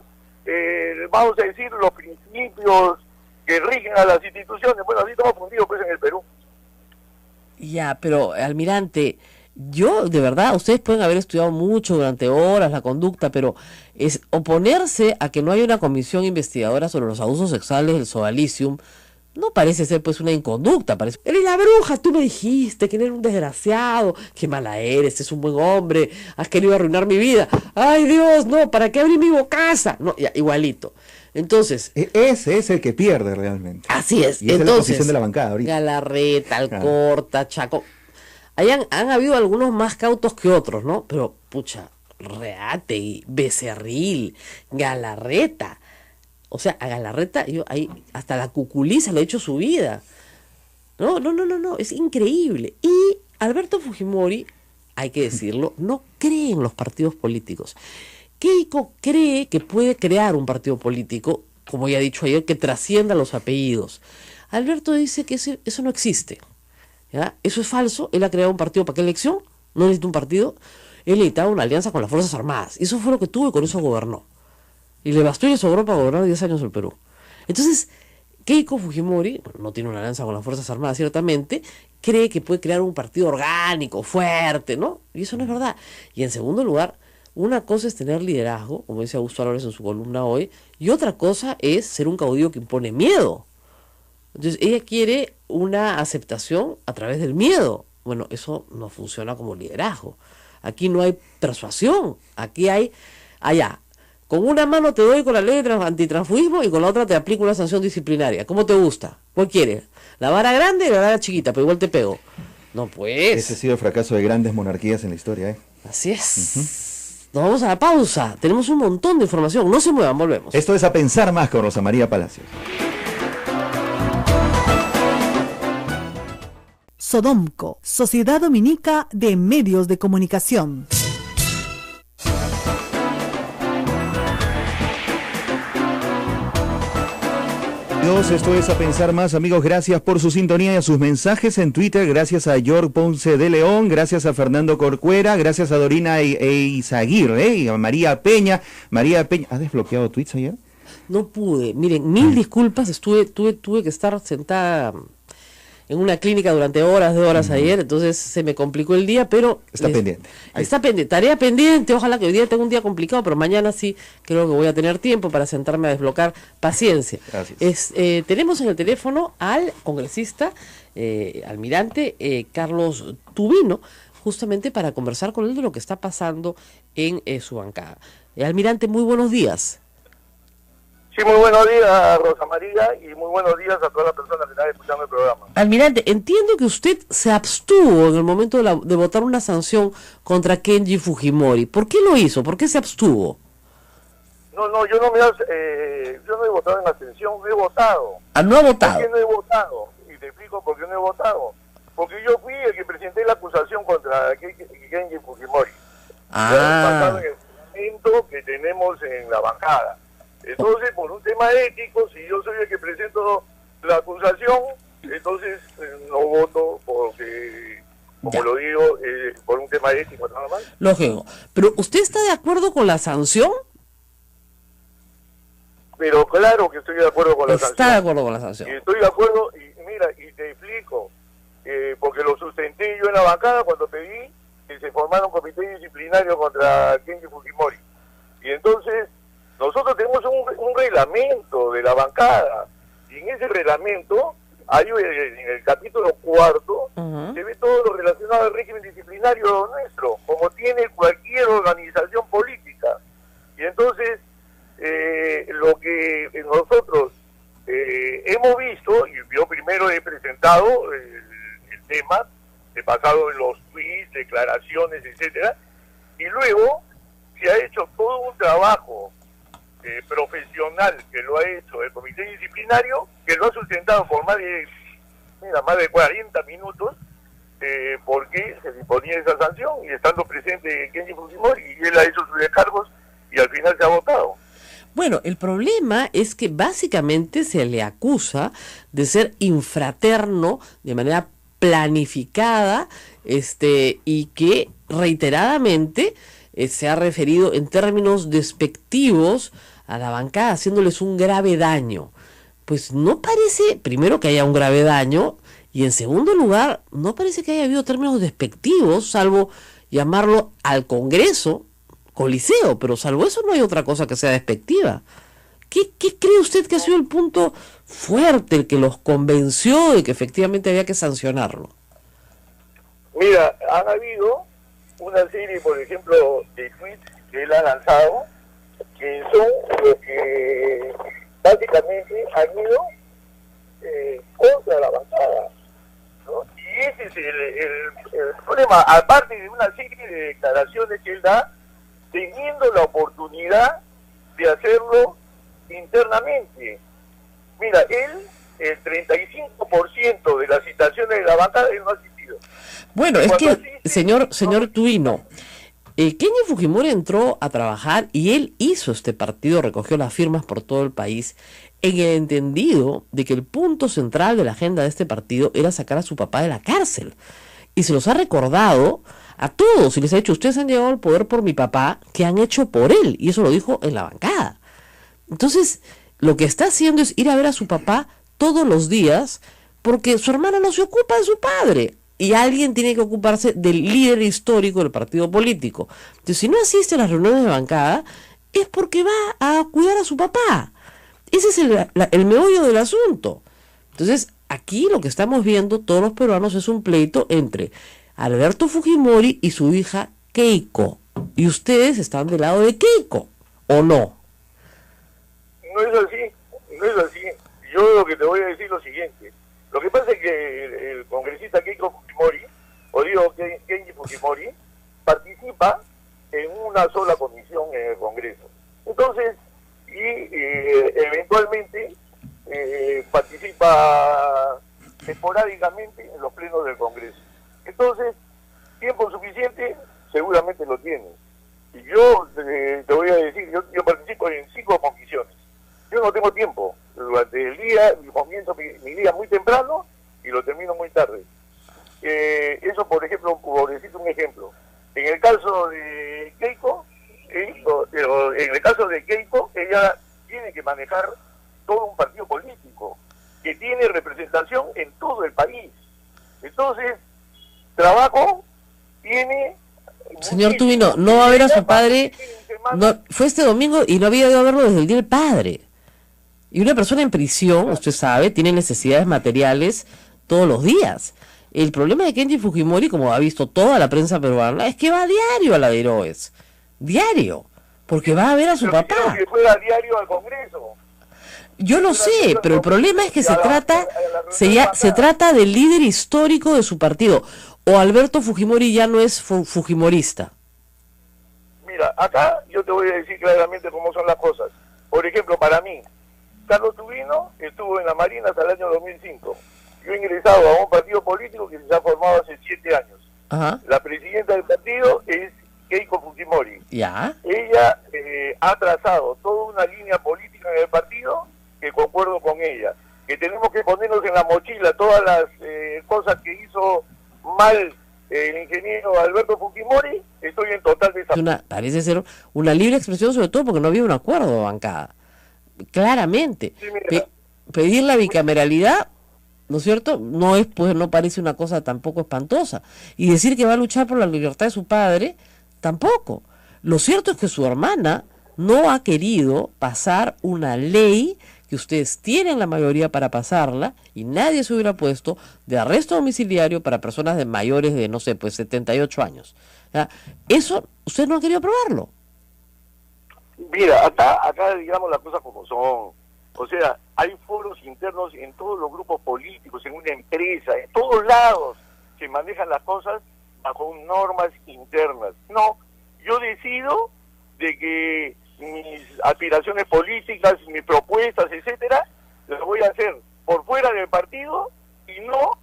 vamos a decir, los principios que rigen a las instituciones. Bueno, así estamos fundidos pues en el Perú. Ya, pero, almirante, yo, de verdad, ustedes pueden haber estudiado mucho durante horas la conducta, pero es oponerse a que no haya una comisión investigadora sobre los abusos sexuales del Sodalicium. No parece ser pues una inconducta, parece. Eres la bruja, tú me dijiste que eres un desgraciado, qué mala eres, es un buen hombre, has querido arruinar mi vida. Ay Dios, no, ¿para qué abrir mi bocaza? No, ya, igualito. Entonces, ese es el que pierde realmente. Así es. Y esa es la posición de la bancada ahorita. Galarreta, Alcorta, Chaco. Han habido algunos más cautos que otros, ¿no? Pero, pucha, Reategui, Becerril, Galarreta. O sea, a Galarreta, ahí hasta la cuculiza le ha hecho su vida. No, es increíble. Y Alberto Fujimori, hay que decirlo, no cree en los partidos políticos. Keiko cree que puede crear un partido político, como ya he dicho ayer, que trascienda los apellidos. Alberto dice que eso no existe. ¿Ya? Eso es falso. Él ha creado un partido para qué elección, no necesita un partido. él necesitaba una alianza con las Fuerzas Armadas. Y eso fue lo que tuvo y con eso gobernó. Y le bastó y le sobró para gobernar 10 años el Perú. Entonces, Keiko Fujimori, bueno, no tiene una alianza con las Fuerzas Armadas ciertamente, cree que puede crear un partido orgánico, fuerte, ¿no? Y eso no es verdad. Y en segundo lugar, una cosa es tener liderazgo, como dice Augusto Álvarez en su columna hoy, y otra cosa es ser un caudillo que impone miedo. Entonces, ella quiere una aceptación a través del miedo. Bueno, eso no funciona como liderazgo. Aquí no hay persuasión, aquí hay allá. Con una mano te doy con la ley de antitransfugismo y con la otra te aplico una sanción disciplinaria. ¿Cómo te gusta? ¿Cuál quieres? ¿La vara grande y la vara chiquita? Pero igual te pego. No, pues. Ese ha sido el fracaso de grandes monarquías en la historia, ¿eh? Así es. Nos vamos a la pausa. Tenemos un montón de información. No se muevan, volvemos. Esto es A Pensar Más con Rosa María Palacios. Sodomco, Sociedad Dominica de Medios de Comunicación. Esto es A Pensar Más, amigos, gracias por su sintonía y a sus mensajes en Twitter, gracias a York Ponce de León, gracias a Fernando Corcuera, gracias a Dorina Eizaguirre, y a María Peña. ¿Has desbloqueado tweets ayer? No pude, miren, mil disculpas, tuve que estar sentada en una clínica durante horas de horas ayer, entonces se me complicó el día, pero... Está pendiente. Está pendiente, tarea pendiente, ojalá que hoy día tenga un día complicado, pero mañana sí creo que voy a tener tiempo para sentarme a desbloquear. Paciencia. Gracias. Tenemos en el teléfono al congresista, almirante Carlos Tubino, justamente para conversar con él de lo que está pasando en su bancada. Almirante, muy buenos días. Sí, muy buenos días, Rosa María, y muy buenos días a todas las personas que están escuchando el programa. Almirante, entiendo que usted se abstuvo en el momento de votar una sanción contra Kenji Fujimori. ¿Por qué lo hizo? ¿Por qué se abstuvo? No, yo no he votado en abstención, no he votado. Ah, ¿no ha votado? ¿Por qué no he votado? Y te explico por qué no he votado. Porque yo fui el que presenté la acusación contra Kenji Fujimori. Basado en el documento que tenemos en la bancada. Entonces, por un tema ético, si yo soy el que presento la acusación, entonces no voto porque, como lo digo, por un tema ético nada más. Lógico. Pero, ¿usted está de acuerdo con la sanción? Pero claro que estoy de acuerdo con la sanción. Está de acuerdo con la sanción. Y estoy de acuerdo, y mira, y te explico, porque lo sustenté yo en la bancada cuando pedí que se formara un comité disciplinario contra Kenji Fujimori. Y entonces... nosotros tenemos un reglamento de la bancada, y en ese reglamento, hay en el capítulo 4, se ve todo lo relacionado al régimen disciplinario nuestro, como tiene cualquier organización política. Y entonces, lo que nosotros hemos visto, y yo primero he presentado el tema, he pasado en los tweets, declaraciones, etcétera, y luego se ha hecho todo un trabajo profesional que lo ha hecho el comité disciplinario, que lo ha sustentado por más de 40 minutos, porque se imponía esa sanción, y estando presente Kenji Fujimori, y él ha hecho sus descargos y al final se ha votado. Bueno, el problema es que básicamente se le acusa de ser infraterno de manera planificada, y que reiteradamente se ha referido en términos despectivos a la bancada, haciéndoles un grave daño. Pues no parece, primero, que haya un grave daño, y en segundo lugar, no parece que haya habido términos despectivos, salvo llamarlo al Congreso coliseo, pero salvo eso no hay otra cosa que sea despectiva. ¿Qué cree usted que ha sido el punto fuerte, el que los convenció de que efectivamente había que sancionarlo? Mira, han habido una serie, por ejemplo, de tweets que él ha lanzado, que son los que básicamente han ido contra la bancada, ¿no? Y ese es el problema, aparte de una serie de declaraciones que él da, teniendo la oportunidad de hacerlo internamente. Mira, él, el 35% de las citaciones de la bancada, él no ha asistido. Bueno, es que, señor Tubino, Kenji Fujimori entró a trabajar y él hizo este partido, recogió las firmas por todo el país, en el entendido de que el punto central de la agenda de este partido era sacar a su papá de la cárcel. Y se los ha recordado a todos, y les ha dicho, ustedes han llegado al poder por mi papá, ¿qué han hecho por él? Y eso lo dijo en la bancada. Entonces, lo que está haciendo es ir a ver a su papá todos los días, porque su hermana no se ocupa de su padre, y alguien tiene que ocuparse del líder histórico del partido político. Entonces, si no asiste a las reuniones de bancada, es porque va a cuidar a su papá. Ese es el meollo del asunto. Entonces, aquí lo que estamos viendo todos los peruanos es un pleito entre Alberto Fujimori y su hija Keiko. Y ustedes están del lado de Keiko, ¿o no? No es así, no es así. Yo lo que te voy a decir es lo siguiente. Lo que pasa es que el congresista Keiko Fujimori, o digo Kenji Fujimori, participa en una sola comisión en el Congreso. Entonces, eventualmente participa esporádicamente en los plenos del Congreso. Entonces, tiempo suficiente seguramente lo tiene. Y yo te voy a decir, yo participo en 5 comisiones. Yo no tengo tiempo. Durante el día, comienzo mi día muy temprano y lo termino muy tarde. Eso, por ejemplo, por decirte un ejemplo. En el caso de Keiko, ella tiene que manejar todo un partido político que tiene representación en todo el país. Entonces, trabajo tiene... Señor Tubino, no va a ver a su padre, no, fue este domingo y no había ido a verlo desde el Día del Padre. Y una persona en prisión, usted sabe, tiene necesidades materiales todos los días. El problema de Kenji Fujimori, como ha visto toda la prensa peruana, es que va diario a la de Heroes. Diario. Porque va a ver a su papá. Que fuera diario al Congreso. Yo lo sé, pero el problema es que se trata del líder histórico de su partido. ¿O Alberto Fujimori ya no es fujimorista? Mira, acá yo te voy a decir claramente cómo son las cosas. Por ejemplo, para mí, Carlos Tubino estuvo en la Marina hasta el año 2005. Yo he ingresado a un partido político que se ha formado hace 7 años. Ajá. La presidenta del partido es Keiko Fujimori. Ya. Ella ha trazado toda una línea política en el partido que concuerdo con ella. Que tenemos que ponernos en la mochila todas las cosas que hizo mal el ingeniero Alberto Fujimori. Estoy en total desacuerdo. Parece ser una libre expresión, sobre todo porque no había un acuerdo de bancada. Claramente. Sí, pedir la bicameralidad, ¿no es cierto? No es, pues, no parece una cosa tampoco espantosa. Y decir que va a luchar por la libertad de su padre, tampoco. Lo cierto es que su hermana no ha querido pasar una ley que ustedes tienen la mayoría para pasarla y nadie se hubiera puesto de arresto domiciliario para personas de mayores de, no sé, pues 78 años. ¿Ya? Eso, usted no ha querido aprobarlo. Mira, acá digamos las cosas como son. O sea, hay foros internos en todos los grupos políticos, en una empresa, en todos lados se manejan las cosas bajo normas internas. No, yo decido de que mis aspiraciones políticas, mis propuestas, etcétera, las voy a hacer por fuera del partido y no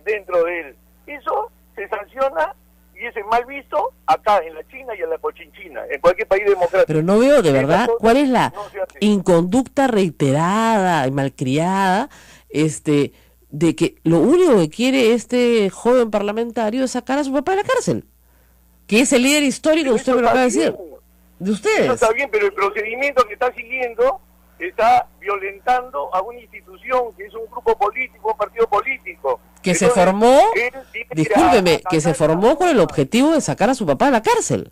dentro de él. Eso se sanciona y es mal visto acá en la China y en la Cochinchina, en cualquier país democrático. Pero no veo de verdad cuál es la inconducta reiterada y malcriada de que lo único que quiere este joven parlamentario es sacar a su papá de la cárcel, que es el líder histórico, usted me lo acaba de decir, de ustedes. Eso está bien, pero el procedimiento que está siguiendo está violentando a una institución que es un grupo político, un partido político. Que entonces, se formó, discúlpeme, que se formó con el objetivo de sacar a su papá de la cárcel.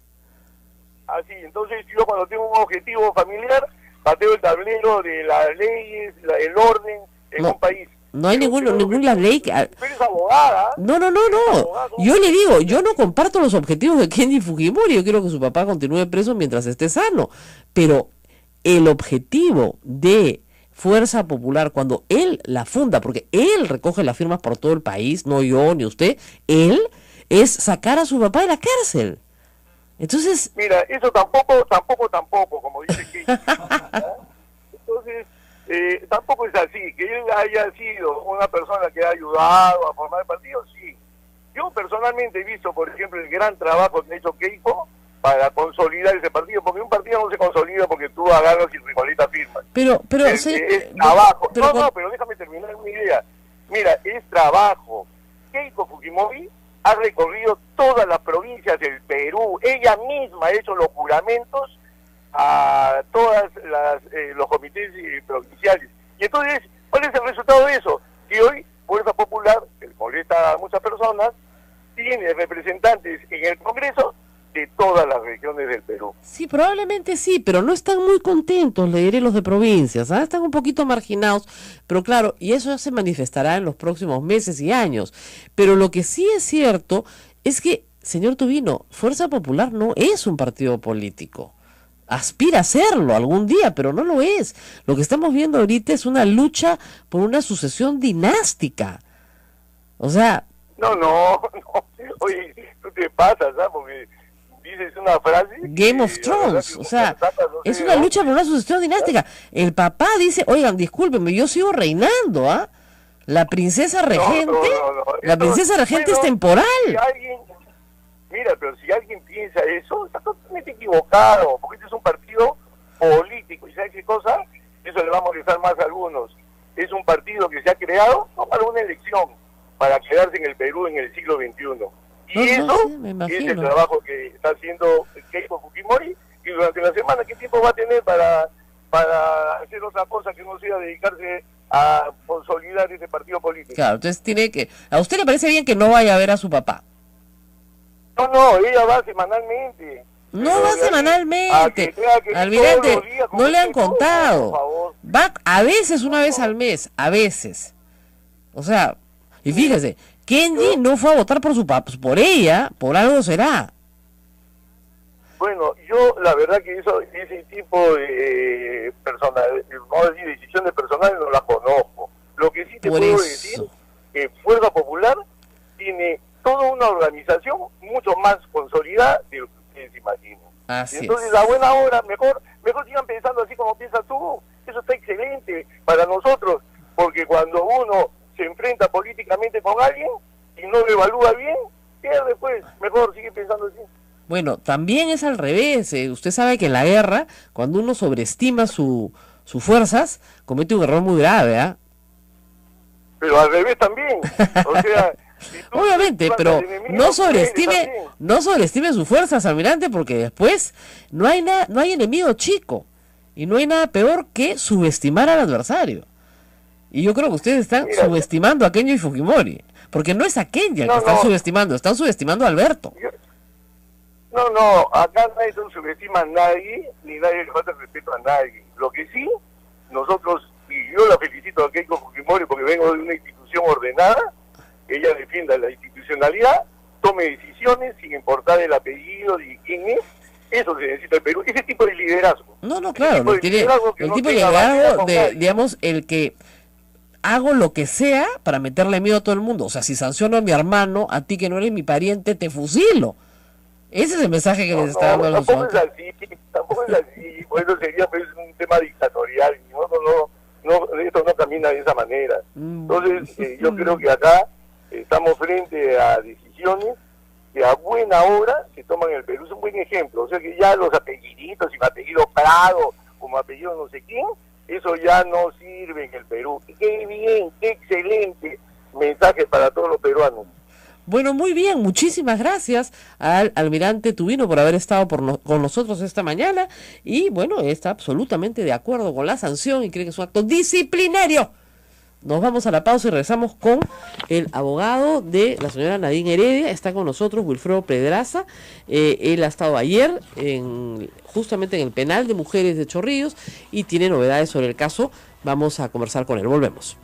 Así, entonces yo cuando tengo un objetivo familiar, pateo el tablero de las leyes, el orden en un país. No hay ninguna ley que... Tú eres abogada. No. Yo le digo, yo no comparto los objetivos de Kenji Fujimori, yo quiero que su papá continúe preso mientras esté sano, pero el objetivo de Fuerza Popular, cuando él la funda, porque él recoge las firmas por todo el país, no yo ni usted, él es sacar a su papá de la cárcel. Entonces... Mira, eso tampoco, como dice Keiko. Entonces... tampoco es así, que él haya sido una persona que ha ayudado a formar el partido, sí. Yo personalmente he visto, por ejemplo, el gran trabajo que ha hecho Keiko para consolidar ese partido, porque un partido no se consolida porque tú agarras y recolectas firmas. Pero es trabajo. Pero déjame terminar mi idea. Mira, es trabajo. Keiko Fujimori ha recorrido todas las provincias del Perú. Ella misma ha hecho los juramentos a todas los comités provinciales. Y entonces, ¿cuál es el resultado de eso? Que hoy Fuerza Popular, que molesta a muchas personas, tiene representantes en el Congreso de todas las regiones del Perú. Sí, probablemente sí, pero no están muy contentos, le diré, los de provincias, ¿ah? Están un poquito marginados, pero claro, y eso ya se manifestará en los próximos meses y años. Pero lo que sí es cierto es que, señor Tubino, Fuerza Popular no es un partido político. Aspira a serlo algún día, pero no lo es. Lo que estamos viendo ahorita es una lucha por una sucesión dinástica. O sea... No. Oye, tú te pasas, ¿sabes? Porque dices una frase... Game of Thrones, o sea, es una lucha por una sucesión dinástica. El papá dice, oigan, discúlpenme, yo sigo reinando, ¿ah? La princesa regente, la princesa regente es temporal. Si alguien, mira, pero si alguien piensa eso, está totalmente equivocado, porque este es un partido político, y ¿sabes qué cosa? Eso le va a molestar más a algunos. Es un partido que se ha creado no para una elección, para quedarse en el Perú en el siglo XXI. Y eso es el trabajo que está haciendo Keiko Fujimori, y durante la semana, ¿qué tiempo va a tener para hacer otra cosa que no sea dedicarse a consolidar ese partido político? Claro, entonces tiene que... ¿A usted le parece bien que no vaya a ver a su papá? No, ella va semanalmente. No va semanalmente. Almirante, no le han contado. Va a veces, una vez al mes, a veces. O sea, y fíjese, Kenji no fue a votar por su papá, por ella, por algo será. Bueno, yo la verdad que ese tipo de vamos a decir, decisiones personales no las conozco. Lo que sí te puedo decir que Fuerza Popular tiene toda una organización mucho más consolidada de lo que ustedes imaginan. Entonces, a buena hora, mejor sigan pensando así como piensas tú. Eso está excelente para nosotros, porque cuando uno se enfrenta políticamente con alguien y no lo evalúa bien, pierde, pues. Mejor sigue pensando así. Bueno, también es al revés. Usted sabe que en la guerra, cuando uno sobreestima sus fuerzas, comete un error muy grave, ¿ah? Pero al revés también. O sea, si obviamente, pero no sobreestime sus fuerzas, almirante, porque después no hay enemigo chico y no hay nada peor que subestimar al adversario. Y yo creo que ustedes están subestimando a Kenji Fujimori, porque no es a Kenji al que están subestimando, están subestimando a Alberto. No, acá nadie subestima a nadie, ni nadie le falta respeto a nadie. Lo que sí, nosotros, y yo la felicito a Keiko Fujimori porque vengo de una institución ordenada, ella defienda la institucionalidad, tome decisiones sin importar el apellido de quién es. Eso se necesita en Perú, ese tipo de liderazgo. No, claro, el tipo de liderazgo de, digamos, el que hago lo que sea para meterle miedo a todo el mundo. O sea, si sanciono a mi hermano, a ti que no eres mi pariente, te fusilo. Ese es el mensaje que les está dando a los tampoco es así, bueno, sería pues un tema dictatorial, esto no camina de esa manera. Entonces, yo creo que acá estamos frente a decisiones que a buena hora se toman en el Perú. Es un buen ejemplo, o sea que ya los apelliditos, y apellido Prado, como apellido no sé quién, eso ya no sirve en el Perú. Qué bien, qué excelente mensaje para todos los peruanos. Bueno, muy bien, muchísimas gracias al almirante Tubino por haber estado con nosotros esta mañana, y bueno, está absolutamente de acuerdo con la sanción y cree que es un acto disciplinario. Nos vamos a la pausa y regresamos con el abogado de la señora Nadine Heredia. Está con nosotros Wilfredo Pedraza. Él ha estado ayer justamente en el penal de mujeres de Chorrillos y tiene novedades sobre el caso. Vamos a conversar con él. Volvemos.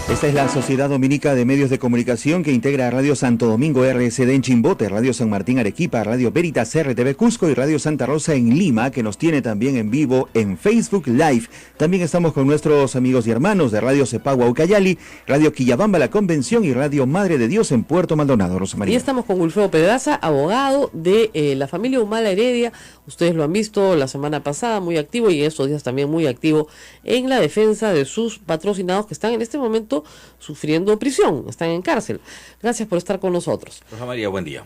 Esta es la Sociedad Dominica de Medios de Comunicación que integra a Radio Santo Domingo RSD en Chimbote, Radio San Martín Arequipa, Radio Veritas RTV Cusco y Radio Santa Rosa en Lima, que nos tiene también en vivo en Facebook Live. También estamos con nuestros amigos y hermanos de Radio Cepagua Ucayali, Radio Quillabamba La Convención y Radio Madre de Dios en Puerto Maldonado. Rosa María. Y estamos con Wilfredo Pedraza, abogado de la familia Humala Heredia. Ustedes lo han visto la semana pasada, muy activo, y estos días también muy activo en la defensa de sus patrocinados que están en este momento sufriendo prisión, están en cárcel. Gracias por estar con nosotros. Rosa María, buen día.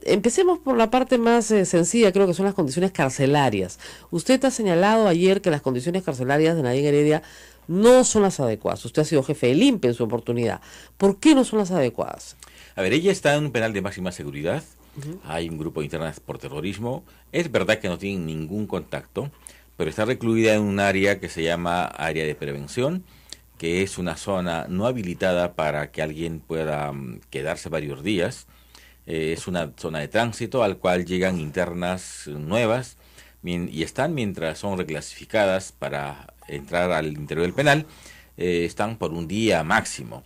Empecemos por la parte más sencilla, creo que son las condiciones carcelarias. Usted ha señalado ayer que las condiciones carcelarias de Nadine Heredia no son las adecuadas. Usted ha sido jefe del INPE en su oportunidad. ¿Por qué no son las adecuadas? A ver, ella está en un penal de máxima seguridad. Hay un grupo de internas por terrorismo. Es verdad que no tienen ningún contacto, pero está recluida en un área que se llama área de prevención, que es una zona no habilitada para que alguien pueda quedarse varios días. Es una zona de tránsito al cual llegan internas nuevas y están, mientras son reclasificadas para entrar al interior del penal, están por un día máximo.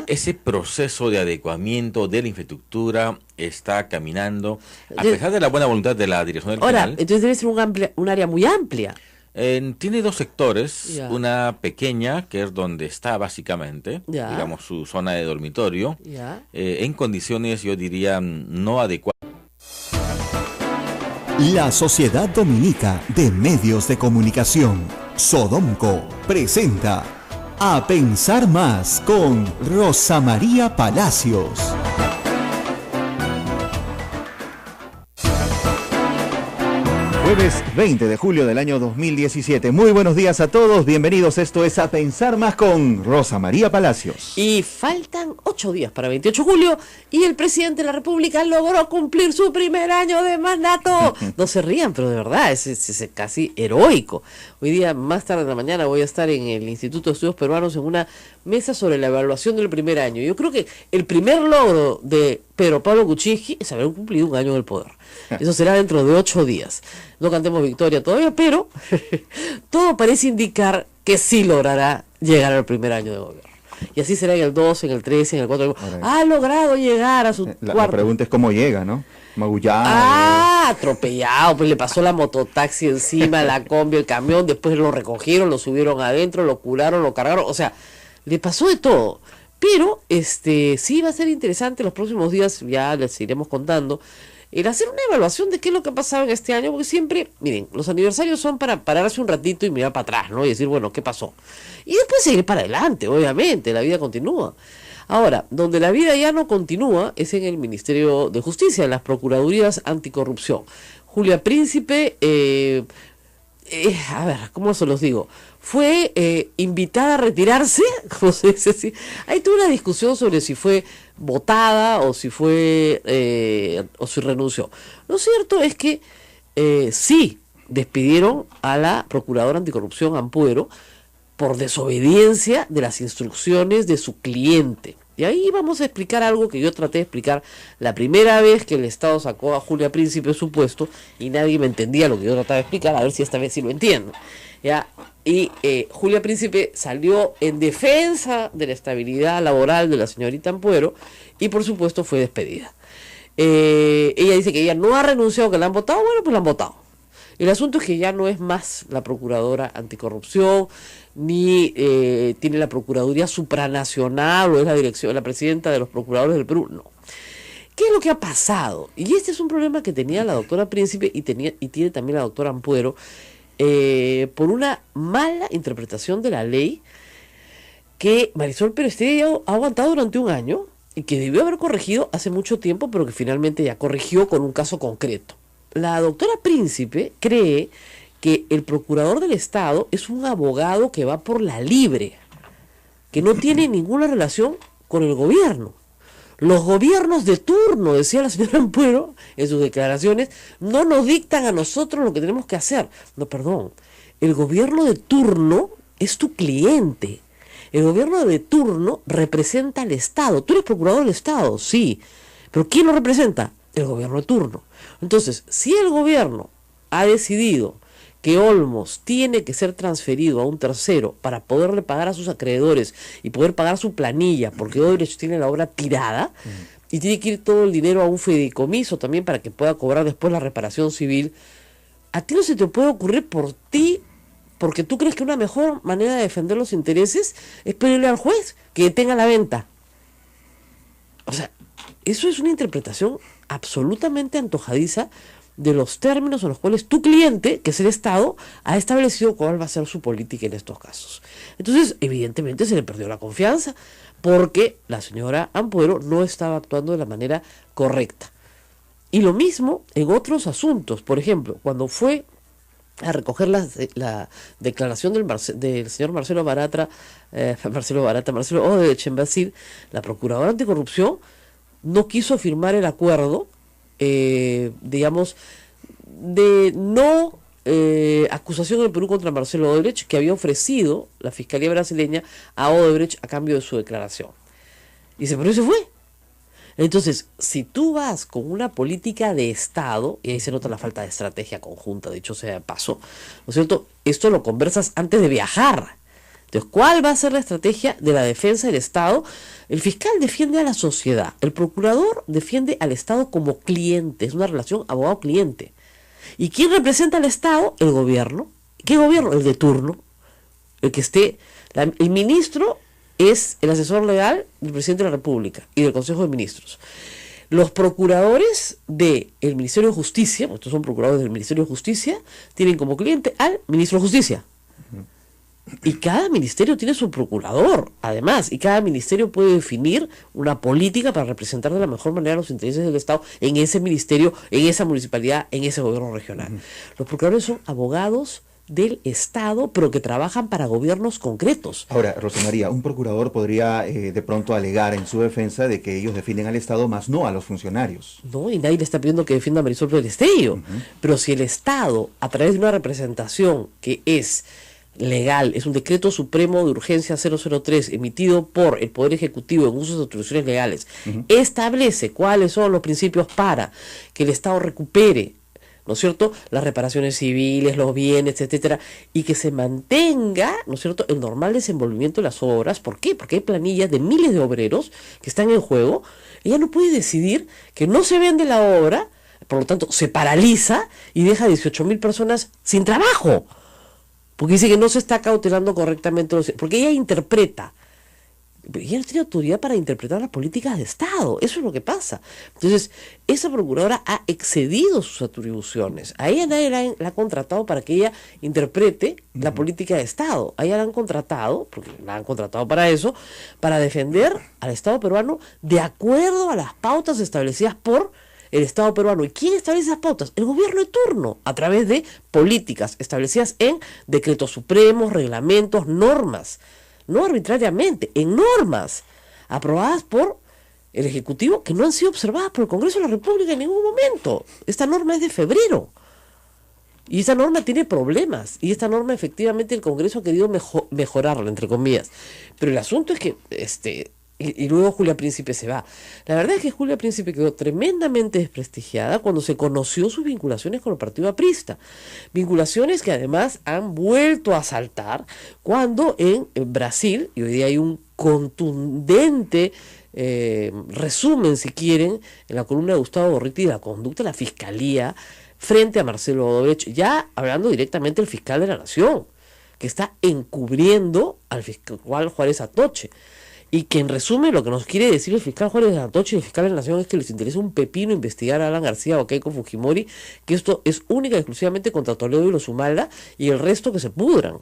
Ese proceso de adecuamiento de la infraestructura está caminando, a pesar de la buena voluntad de la dirección del penal. Entonces debe ser un área muy amplia. Tiene dos sectores, una pequeña, que es donde está básicamente, digamos, su zona de dormitorio, en condiciones, yo diría, no adecuadas. La Sociedad Dominica de Medios de Comunicación, Sodomco, presenta A Pensar Más con Rosa María Palacios. Jueves 20 de julio del año 2017. Muy buenos días a todos, bienvenidos. Esto es A Pensar Más con Rosa María Palacios. Y faltan 8 días para 28 de julio y el presidente de la República logró cumplir su primer año de mandato. No se rían, pero de verdad, es casi heroico. Hoy día, más tarde en la mañana, voy a estar en el Instituto de Estudios Peruanos en una mesa sobre la evaluación del primer año. Yo creo que el primer logro de Pedro Pablo Kuczynski es haber cumplido un año en el poder. Eso será dentro de 8 días. No cantemos victoria todavía, pero todo parece indicar que sí logrará llegar al primer año de gobierno. Y así será en el 2, en el 3, en el 4. Ha logrado llegar a su cuarto. La pregunta es cómo llega, ¿no? Magullado. Atropellado, pues le pasó la mototaxi encima, la combi, el camión, después lo recogieron, lo subieron adentro, lo curaron, lo cargaron, o sea, le pasó de todo. Pero sí va a ser interesante los próximos días, ya les iremos contando, el hacer una evaluación de qué es lo que ha pasado en este año, porque siempre, miren, los aniversarios son para pararse un ratito y mirar para atrás, ¿no? Y decir, bueno, ¿qué pasó? Y después seguir para adelante, obviamente, la vida continúa. Ahora, donde la vida ya no continúa es en el Ministerio de Justicia, en las Procuradurías Anticorrupción. Julia Príncipe, a ver, ¿cómo se los digo? Fue invitada a retirarse, como se dice así. Hay toda una discusión sobre si fue votada o si renunció. Lo cierto es que sí despidieron a la Procuradora Anticorrupción Ampuero por desobediencia de las instrucciones de su cliente. Y ahí vamos a explicar algo que yo traté de explicar la primera vez que el Estado sacó a Julia Príncipe de su puesto y nadie me entendía lo que yo trataba de explicar, a ver si esta vez sí lo entiendo. ¿Ya? Y Julia Príncipe salió en defensa de la estabilidad laboral de la señorita Ampuero y por supuesto fue despedida. Ella dice que ella no ha renunciado, que la han votado. Bueno, pues la han votado. El asunto es que ya no es más la Procuradora Anticorrupción, ni tiene la Procuraduría Supranacional, o es la presidenta de los Procuradores del Perú. No. ¿Qué es lo que ha pasado? Y este es un problema que tenía la doctora Príncipe y tiene también la doctora Ampuero, por una mala interpretación de la ley que Marisol Pérez ha aguantado durante un año y que debió haber corregido hace mucho tiempo, pero que finalmente ya corrigió con un caso concreto. La doctora Príncipe cree que el procurador del Estado es un abogado que va por la libre, que no tiene ninguna relación con el gobierno. Los gobiernos de turno, decía la señora Ampuero en sus declaraciones, no nos dictan a nosotros lo que tenemos que hacer. No, perdón, el gobierno de turno es tu cliente. El gobierno de turno representa al Estado. Tú eres procurador del Estado, sí, pero ¿quién lo representa? El gobierno de turno. Entonces, si el gobierno ha decidido que Olmos tiene que ser transferido a un tercero para poderle pagar a sus acreedores y poder pagar su planilla, porque Odebrecht tiene la obra tirada, y tiene que ir todo el dinero a un fideicomiso también para que pueda cobrar después la reparación civil, a ti no se te puede ocurrir por ti, porque tú crees que una mejor manera de defender los intereses es pedirle al juez que detenga la venta. O sea, eso es una interpretación absolutamente antojadiza de los términos en los cuales tu cliente, que es el Estado, ha establecido cuál va a ser su política en estos casos. Entonces, evidentemente se le perdió la confianza, porque la señora Ampuero no estaba actuando de la manera correcta. Y lo mismo en otros asuntos. Por ejemplo, cuando fue a recoger la declaración del señor Marcelo Odebrecht en Brasil, la Procuradora Anticorrupción no quiso firmar el acuerdo, digamos, de no acusación del Perú contra Marcelo Odebrecht que había ofrecido la Fiscalía brasileña a Odebrecht a cambio de su declaración. Y por eso se fue. Entonces, si tú vas con una política de Estado, y ahí se nota la falta de estrategia conjunta, dicho sea de paso, ¿no es cierto? Esto lo conversas antes de viajar. Entonces, ¿cuál va a ser la estrategia de la defensa del Estado? El fiscal defiende a la sociedad, el procurador defiende al Estado como cliente, es una relación abogado-cliente. ¿Y quién representa al Estado? El gobierno. ¿Qué gobierno? El de turno. El que esté... el ministro es el asesor legal del presidente de la República y del Consejo de Ministros. Los procuradores del Ministerio de Justicia, pues estos son procuradores del Ministerio de Justicia, tienen como cliente al ministro de Justicia. Y cada ministerio tiene su procurador, además, y cada ministerio puede definir una política para representar de la mejor manera los intereses del Estado en ese ministerio, en esa municipalidad, en ese gobierno regional. Los procuradores son abogados del Estado, pero que trabajan para gobiernos concretos. Ahora, Rosa María, un procurador podría de pronto alegar en su defensa de que ellos defienden al Estado, más no a los funcionarios. No, y nadie le está pidiendo que defienda a Marisol Perestello. Pero si el Estado, a través de una representación que es legal, es un decreto supremo de urgencia 003 emitido por el Poder Ejecutivo en uso de atribuciones legales, establece cuáles son los principios para que el Estado recupere, ¿no es cierto?, las reparaciones civiles, los bienes, etcétera, y que se mantenga, ¿no es cierto?, el normal desenvolvimiento de las obras. ¿Por qué? Porque hay planillas de miles de obreros que están en juego. Ella no puede decidir que no se vende la obra, por lo tanto se paraliza y deja a 18.000 personas sin trabajo, porque dice que no se está cautelando correctamente, porque ella interpreta. Ella no tiene autoridad para interpretar las políticas de Estado, eso es lo que pasa. Entonces, esa procuradora ha excedido sus atribuciones. A ella nadie la ha contratado para que ella interprete la política de Estado. A ella la han contratado, porque la han contratado para eso, para defender al Estado peruano de acuerdo a las pautas establecidas por el Estado peruano. ¿Y quién establece esas pautas? El gobierno de turno, a través de políticas establecidas en decretos supremos, reglamentos, normas. No arbitrariamente, en normas aprobadas por el Ejecutivo que no han sido observadas por el Congreso de la República en ningún momento. Esta norma es de febrero y esta norma tiene problemas, y esta norma efectivamente el Congreso ha querido mejorarla, entre comillas, pero el asunto es que y luego Julia Príncipe se va. La verdad es que Julia Príncipe quedó tremendamente desprestigiada cuando se conoció sus vinculaciones con el partido aprista. Vinculaciones que además han vuelto a saltar cuando en Brasil, y hoy día hay un contundente resumen, si quieren, en la columna de Gustavo Gorriti de la conducta de la Fiscalía frente a Marcelo Odebrecht, ya hablando directamente del fiscal de la Nación, que está encubriendo al fiscal Juárez Atoche. Y que en resumen lo que nos quiere decir el fiscal Juárez Atoche y el fiscal de la Nación es que les interesa un pepino investigar a Alan García o a Keiko Fujimori, que esto es única y exclusivamente contra Toledo y los Humalda, y el resto que se pudran.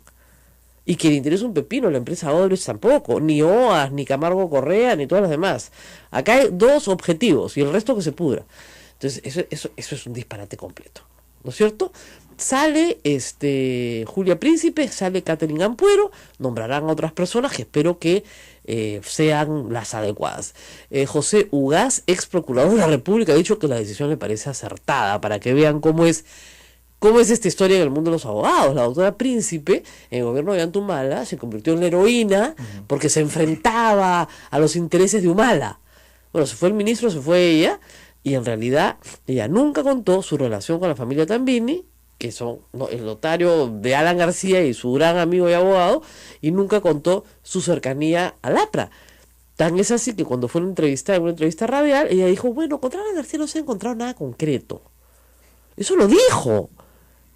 Y que le interesa un pepino a la empresa Odebrecht tampoco, ni OAS, ni Camargo Correa, ni todas las demás. Acá hay dos objetivos y el resto que se pudra. Entonces eso es un disparate completo, ¿no es cierto? Sale Julia Príncipe, sale Catherine Ampuero, nombrarán a otras personas que espero que sean las adecuadas. José Ugaz, ex procurador de la República, ha dicho que la decisión le parece acertada, para que vean cómo es esta historia en el mundo de los abogados. La doctora Príncipe, en el gobierno de Humala, se convirtió en la heroína porque se enfrentaba a los intereses de Humala. Bueno, se fue el ministro, se fue ella, y en realidad ella nunca contó su relación con la familia Tambini, que son el notario de Alan García y su gran amigo y abogado, y nunca contó su cercanía al APRA. Tan es así que cuando fue en una entrevista radial, ella dijo, bueno, contra Alan García no se ha encontrado nada concreto. Eso lo dijo,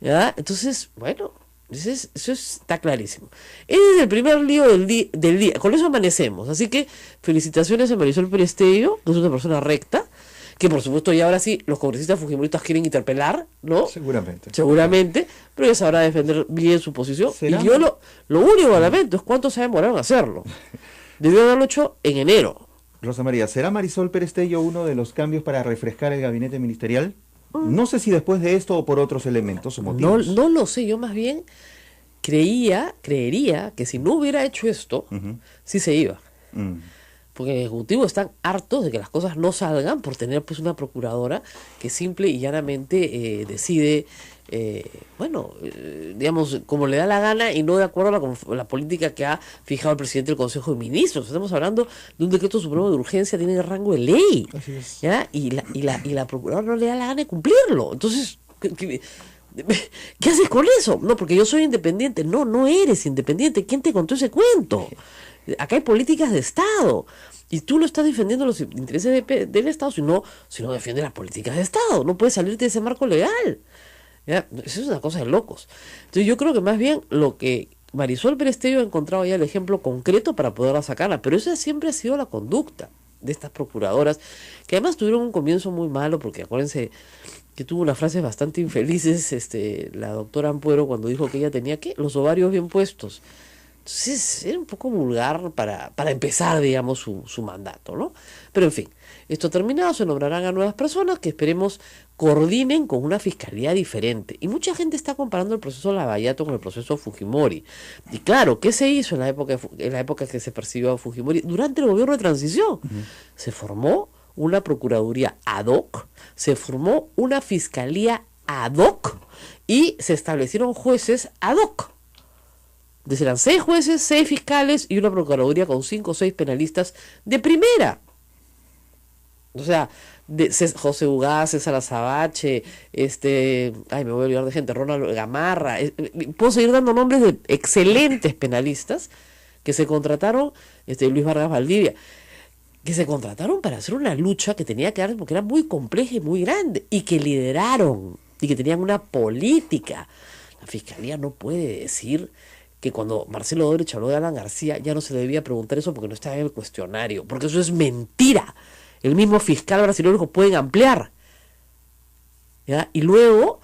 ¿ya? Entonces, bueno, eso está clarísimo. Ese es el primer lío del día. Con eso amanecemos. Así que felicitaciones a Marisol Perestello, que es una persona recta, que por supuesto ya ahora sí los congresistas fujimoristas quieren interpelar, ¿no? Seguramente, pero ella sabrá defender bien su posición. ¿Será? Y yo lo único que lamento es cuánto se demoraron a hacerlo. Debió haberlo hecho en enero. Rosa María, ¿será Marisol Perestello uno de los cambios para refrescar el gabinete ministerial? No sé si después de esto o por otros elementos o No, motivos. no lo sé, yo más bien creería que si no hubiera hecho esto, sí se iba. Mm. Porque el Ejecutivo están hartos de que las cosas no salgan por tener pues una procuradora que simple y llanamente decide, digamos, como le da la gana y no de acuerdo a la política que ha fijado el presidente del Consejo de Ministros. Estamos hablando de un decreto supremo de urgencia, tiene rango de ley. Así es. ¿Ya? Y la procuradora no le da la gana de cumplirlo. Entonces, ¿qué haces con eso? No, porque yo soy independiente. No, no eres independiente. ¿Quién te contó ese cuento? Acá hay políticas de Estado y tú no estás defendiendo los intereses del Estado, sino defiendes las políticas de Estado. No puedes salirte de ese marco legal. ¿Ya? Eso es una cosa de locos. Entonces yo creo que más bien lo que Marisol Perestello ha encontrado ya el ejemplo concreto para poderla sacarla, pero esa siempre ha sido la conducta de estas procuradoras, que además tuvieron un comienzo muy malo, porque acuérdense que tuvo unas frases bastante infelices la doctora Ampuero cuando dijo que ella tenía los ovarios bien puestos. Entonces era un poco vulgar para empezar, digamos, su mandato, ¿no? Pero en fin, esto terminado, se nombrarán a nuevas personas que esperemos coordinen con una fiscalía diferente. Y mucha gente está comparando el proceso Lavallato con el proceso Fujimori. Y claro, ¿qué se hizo en la época que se persiguió a Fujimori? Durante el gobierno de transición se formó una procuraduría ad hoc, se formó una fiscalía ad hoc y se establecieron jueces ad hoc. Entonces eran 6 jueces, 6 fiscales y una procuraduría con 5 o 6 penalistas de primera. O sea, José Ugaz, César Azabache, me voy a olvidar de gente, Ronald Gamarra, puedo seguir dando nombres de excelentes penalistas que se contrataron, Luis Vargas Valdivia, que se contrataron para hacer una lucha que tenía que dar, porque era muy compleja y muy grande, y que lideraron, y que tenían una política. La Fiscalía no puede decir que cuando Marcelo Odebrecht habló de Alan García ya no se le debía preguntar eso porque no estaba en el cuestionario, porque eso es mentira. El mismo fiscal brasileño lo pueden ampliar, ¿ya? Y luego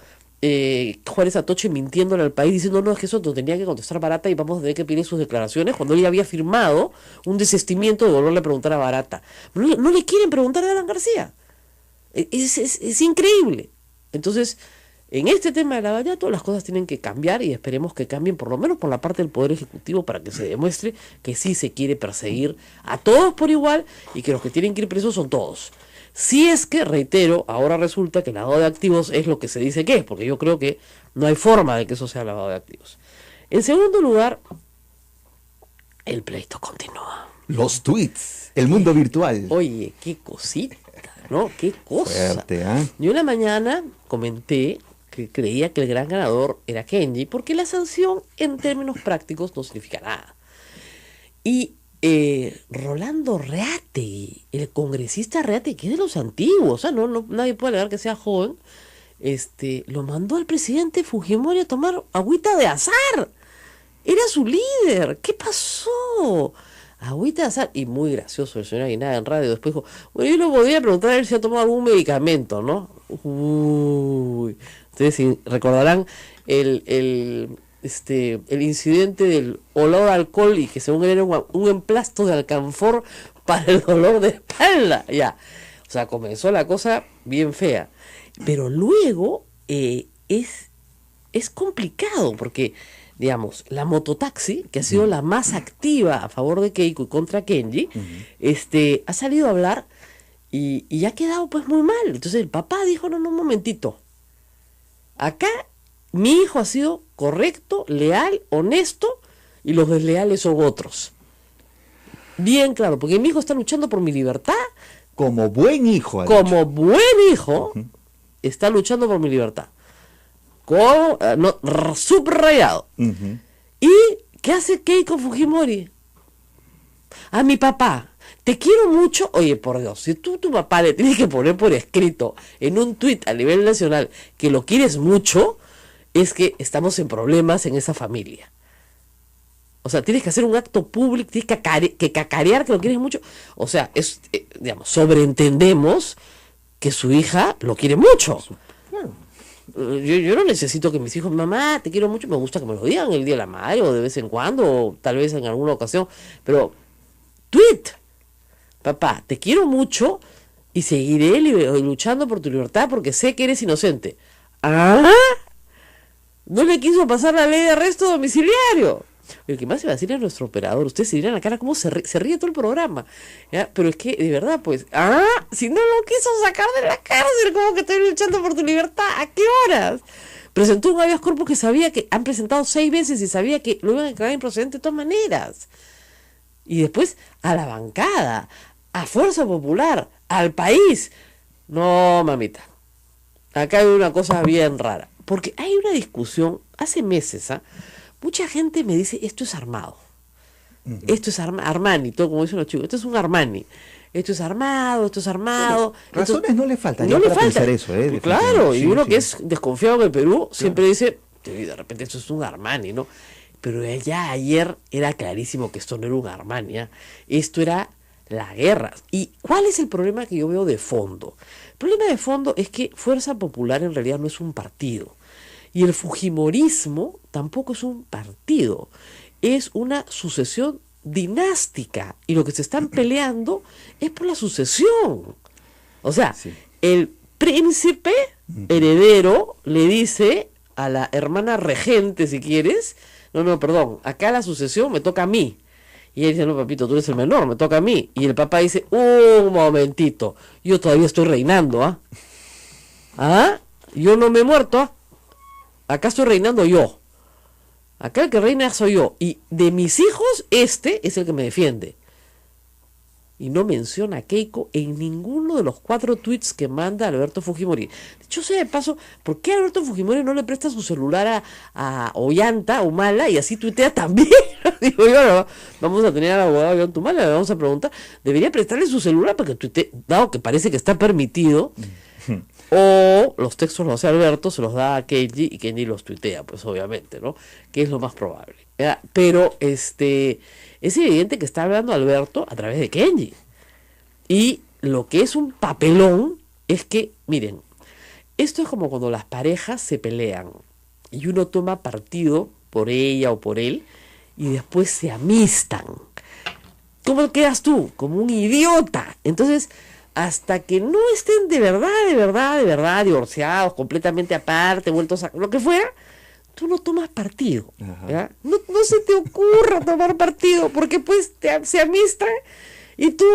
Juárez Atoche mintiéndole al país diciendo no, es que eso lo tenía que contestar Barata y vamos a tener que pedir sus declaraciones cuando él ya había firmado un desistimiento de volverle a preguntar a Barata. No le quieren preguntar a Alan García. Es increíble. Entonces, en este tema de Lavallato las cosas tienen que cambiar y esperemos que cambien por lo menos por la parte del Poder Ejecutivo para que se demuestre que sí se quiere perseguir a todos por igual y que los que tienen que ir presos son todos. Si es que, reitero, ahora resulta que el lavado de activos es lo que se dice que es, porque yo creo que no hay forma de que eso sea lavado de activos. En segundo lugar, el pleito continúa. Los tweets, el mundo virtual. Oye, qué cosita, ¿no? Qué cosa. Fuerte, ¿eh? Yo en la mañana comenté que creía que el gran ganador era Kenji, porque la sanción en términos prácticos no significa nada. Y Rolando Reate, el congresista Reate, que es de los antiguos, o sea, nadie puede alegar que sea joven, lo mandó al presidente Fujimori a tomar agüita de azar. Era su líder. ¿Qué pasó? Agüita de azar. Y muy gracioso el señor Aguinaga en radio. Después dijo, bueno, yo le podía preguntar a él si ha tomado algún medicamento, ¿no? Uy. Ustedes sí recordarán el incidente del olor a alcohol y que según él era un emplasto de alcanfor para el dolor de espalda. Ya. O sea, comenzó la cosa bien fea. Pero luego es complicado porque, digamos, la mototaxi, que ha sido la más activa a favor de Keiko y contra Kenji, ha salido a hablar y ha quedado pues muy mal. Entonces el papá dijo, no, un momentito. Acá mi hijo ha sido correcto, leal, honesto, y los desleales son otros. Bien claro, porque mi hijo está luchando por mi libertad. Como buen hijo. Como buen hijo, está luchando por mi libertad. Subrayado. ¿Y qué hace Keiko Fujimori? A mi papá, te quiero mucho. Oye, por Dios, si tu papá le tienes que poner por escrito en un tuit a nivel nacional que lo quieres mucho, es que estamos en problemas en esa familia. O sea, tienes que hacer un acto público, tienes que cacarear que lo quieres mucho. O sea, digamos, sobreentendemos que su hija lo quiere mucho. Yo no necesito que mis hijos, mamá, te quiero mucho, me gusta que me lo digan el día de la madre o de vez en cuando, o tal vez en alguna ocasión, pero tweet, papá, te quiero mucho y seguiré luchando por tu libertad porque sé que eres inocente. ¿Ah? No le quiso pasar la ley de arresto domiciliario. El que más se va a decir es nuestro operador. Ustedes se dirán a la cara cómo se ríe todo el programa. ¿Ya? Pero es que, de verdad, pues, si no lo quiso sacar de la cárcel, ¿cómo que estoy luchando por tu libertad? ¿A qué horas? Presentó un habeas corpus que sabía que han presentado 6 veces y sabía que lo iban a declarar improcedente de todas maneras. Y después a la bancada, a Fuerza Popular, al país. No, mamita. Acá hay una cosa bien rara. Porque hay una discusión hace meses, mucha gente me dice, esto es armado. Esto es Armani, todo como dicen los chicos, esto es un Armani. Esto es armado, esto es armado. Bueno, razones no le faltan. No le falta pensar eso, claro, y uno sí. que es desconfiado en el Perú, siempre dice, de repente esto es un Armani, ¿no? Pero ya ayer era clarísimo que esto no era un Armani, esto era la guerra. ¿Y cuál es el problema que yo veo de fondo? El problema de fondo es que Fuerza Popular en realidad no es un partido. Y el fujimorismo tampoco es un partido. Es una sucesión dinástica. Y lo que se están peleando es por la sucesión. O sea, el príncipe heredero le dice a la hermana regente, si quieres, no, perdón, acá la sucesión me toca a mí. Y ella dice, no, papito, tú eres el menor, me toca a mí. Y el papá dice, un momentito, yo todavía estoy reinando, yo no me he muerto, acá estoy reinando yo. Acá el que reina soy yo. Y de mis hijos, este es el que me defiende. Y no menciona a Keiko en ninguno de los 4 tweets que manda Alberto Fujimori. Yo sé de paso, ¿por qué Alberto Fujimori no le presta su celular a Ollanta, Humala, y así tuitea también? Digo yo, no, vamos a tener al abogado Ollanta Humala, le vamos a preguntar, debería prestarle su celular para que tuitee, dado que parece que está permitido, o los textos los hace Alberto, se los da a Kenji, y Kenji los tuitea, pues obviamente, ¿no? Que es lo más probable. ¿Verdad? Pero es evidente que está hablando Alberto a través de Kenji. Y lo que es un papelón es que, miren, esto es como cuando las parejas se pelean y uno toma partido por ella o por él y después se amistan. ¿Cómo quedas tú? Como un idiota. Entonces, hasta que no estén de verdad divorciados, completamente aparte, vueltos a lo que fuera, tú no tomas partido. No se te ocurra tomar partido, porque pues se amistan y tú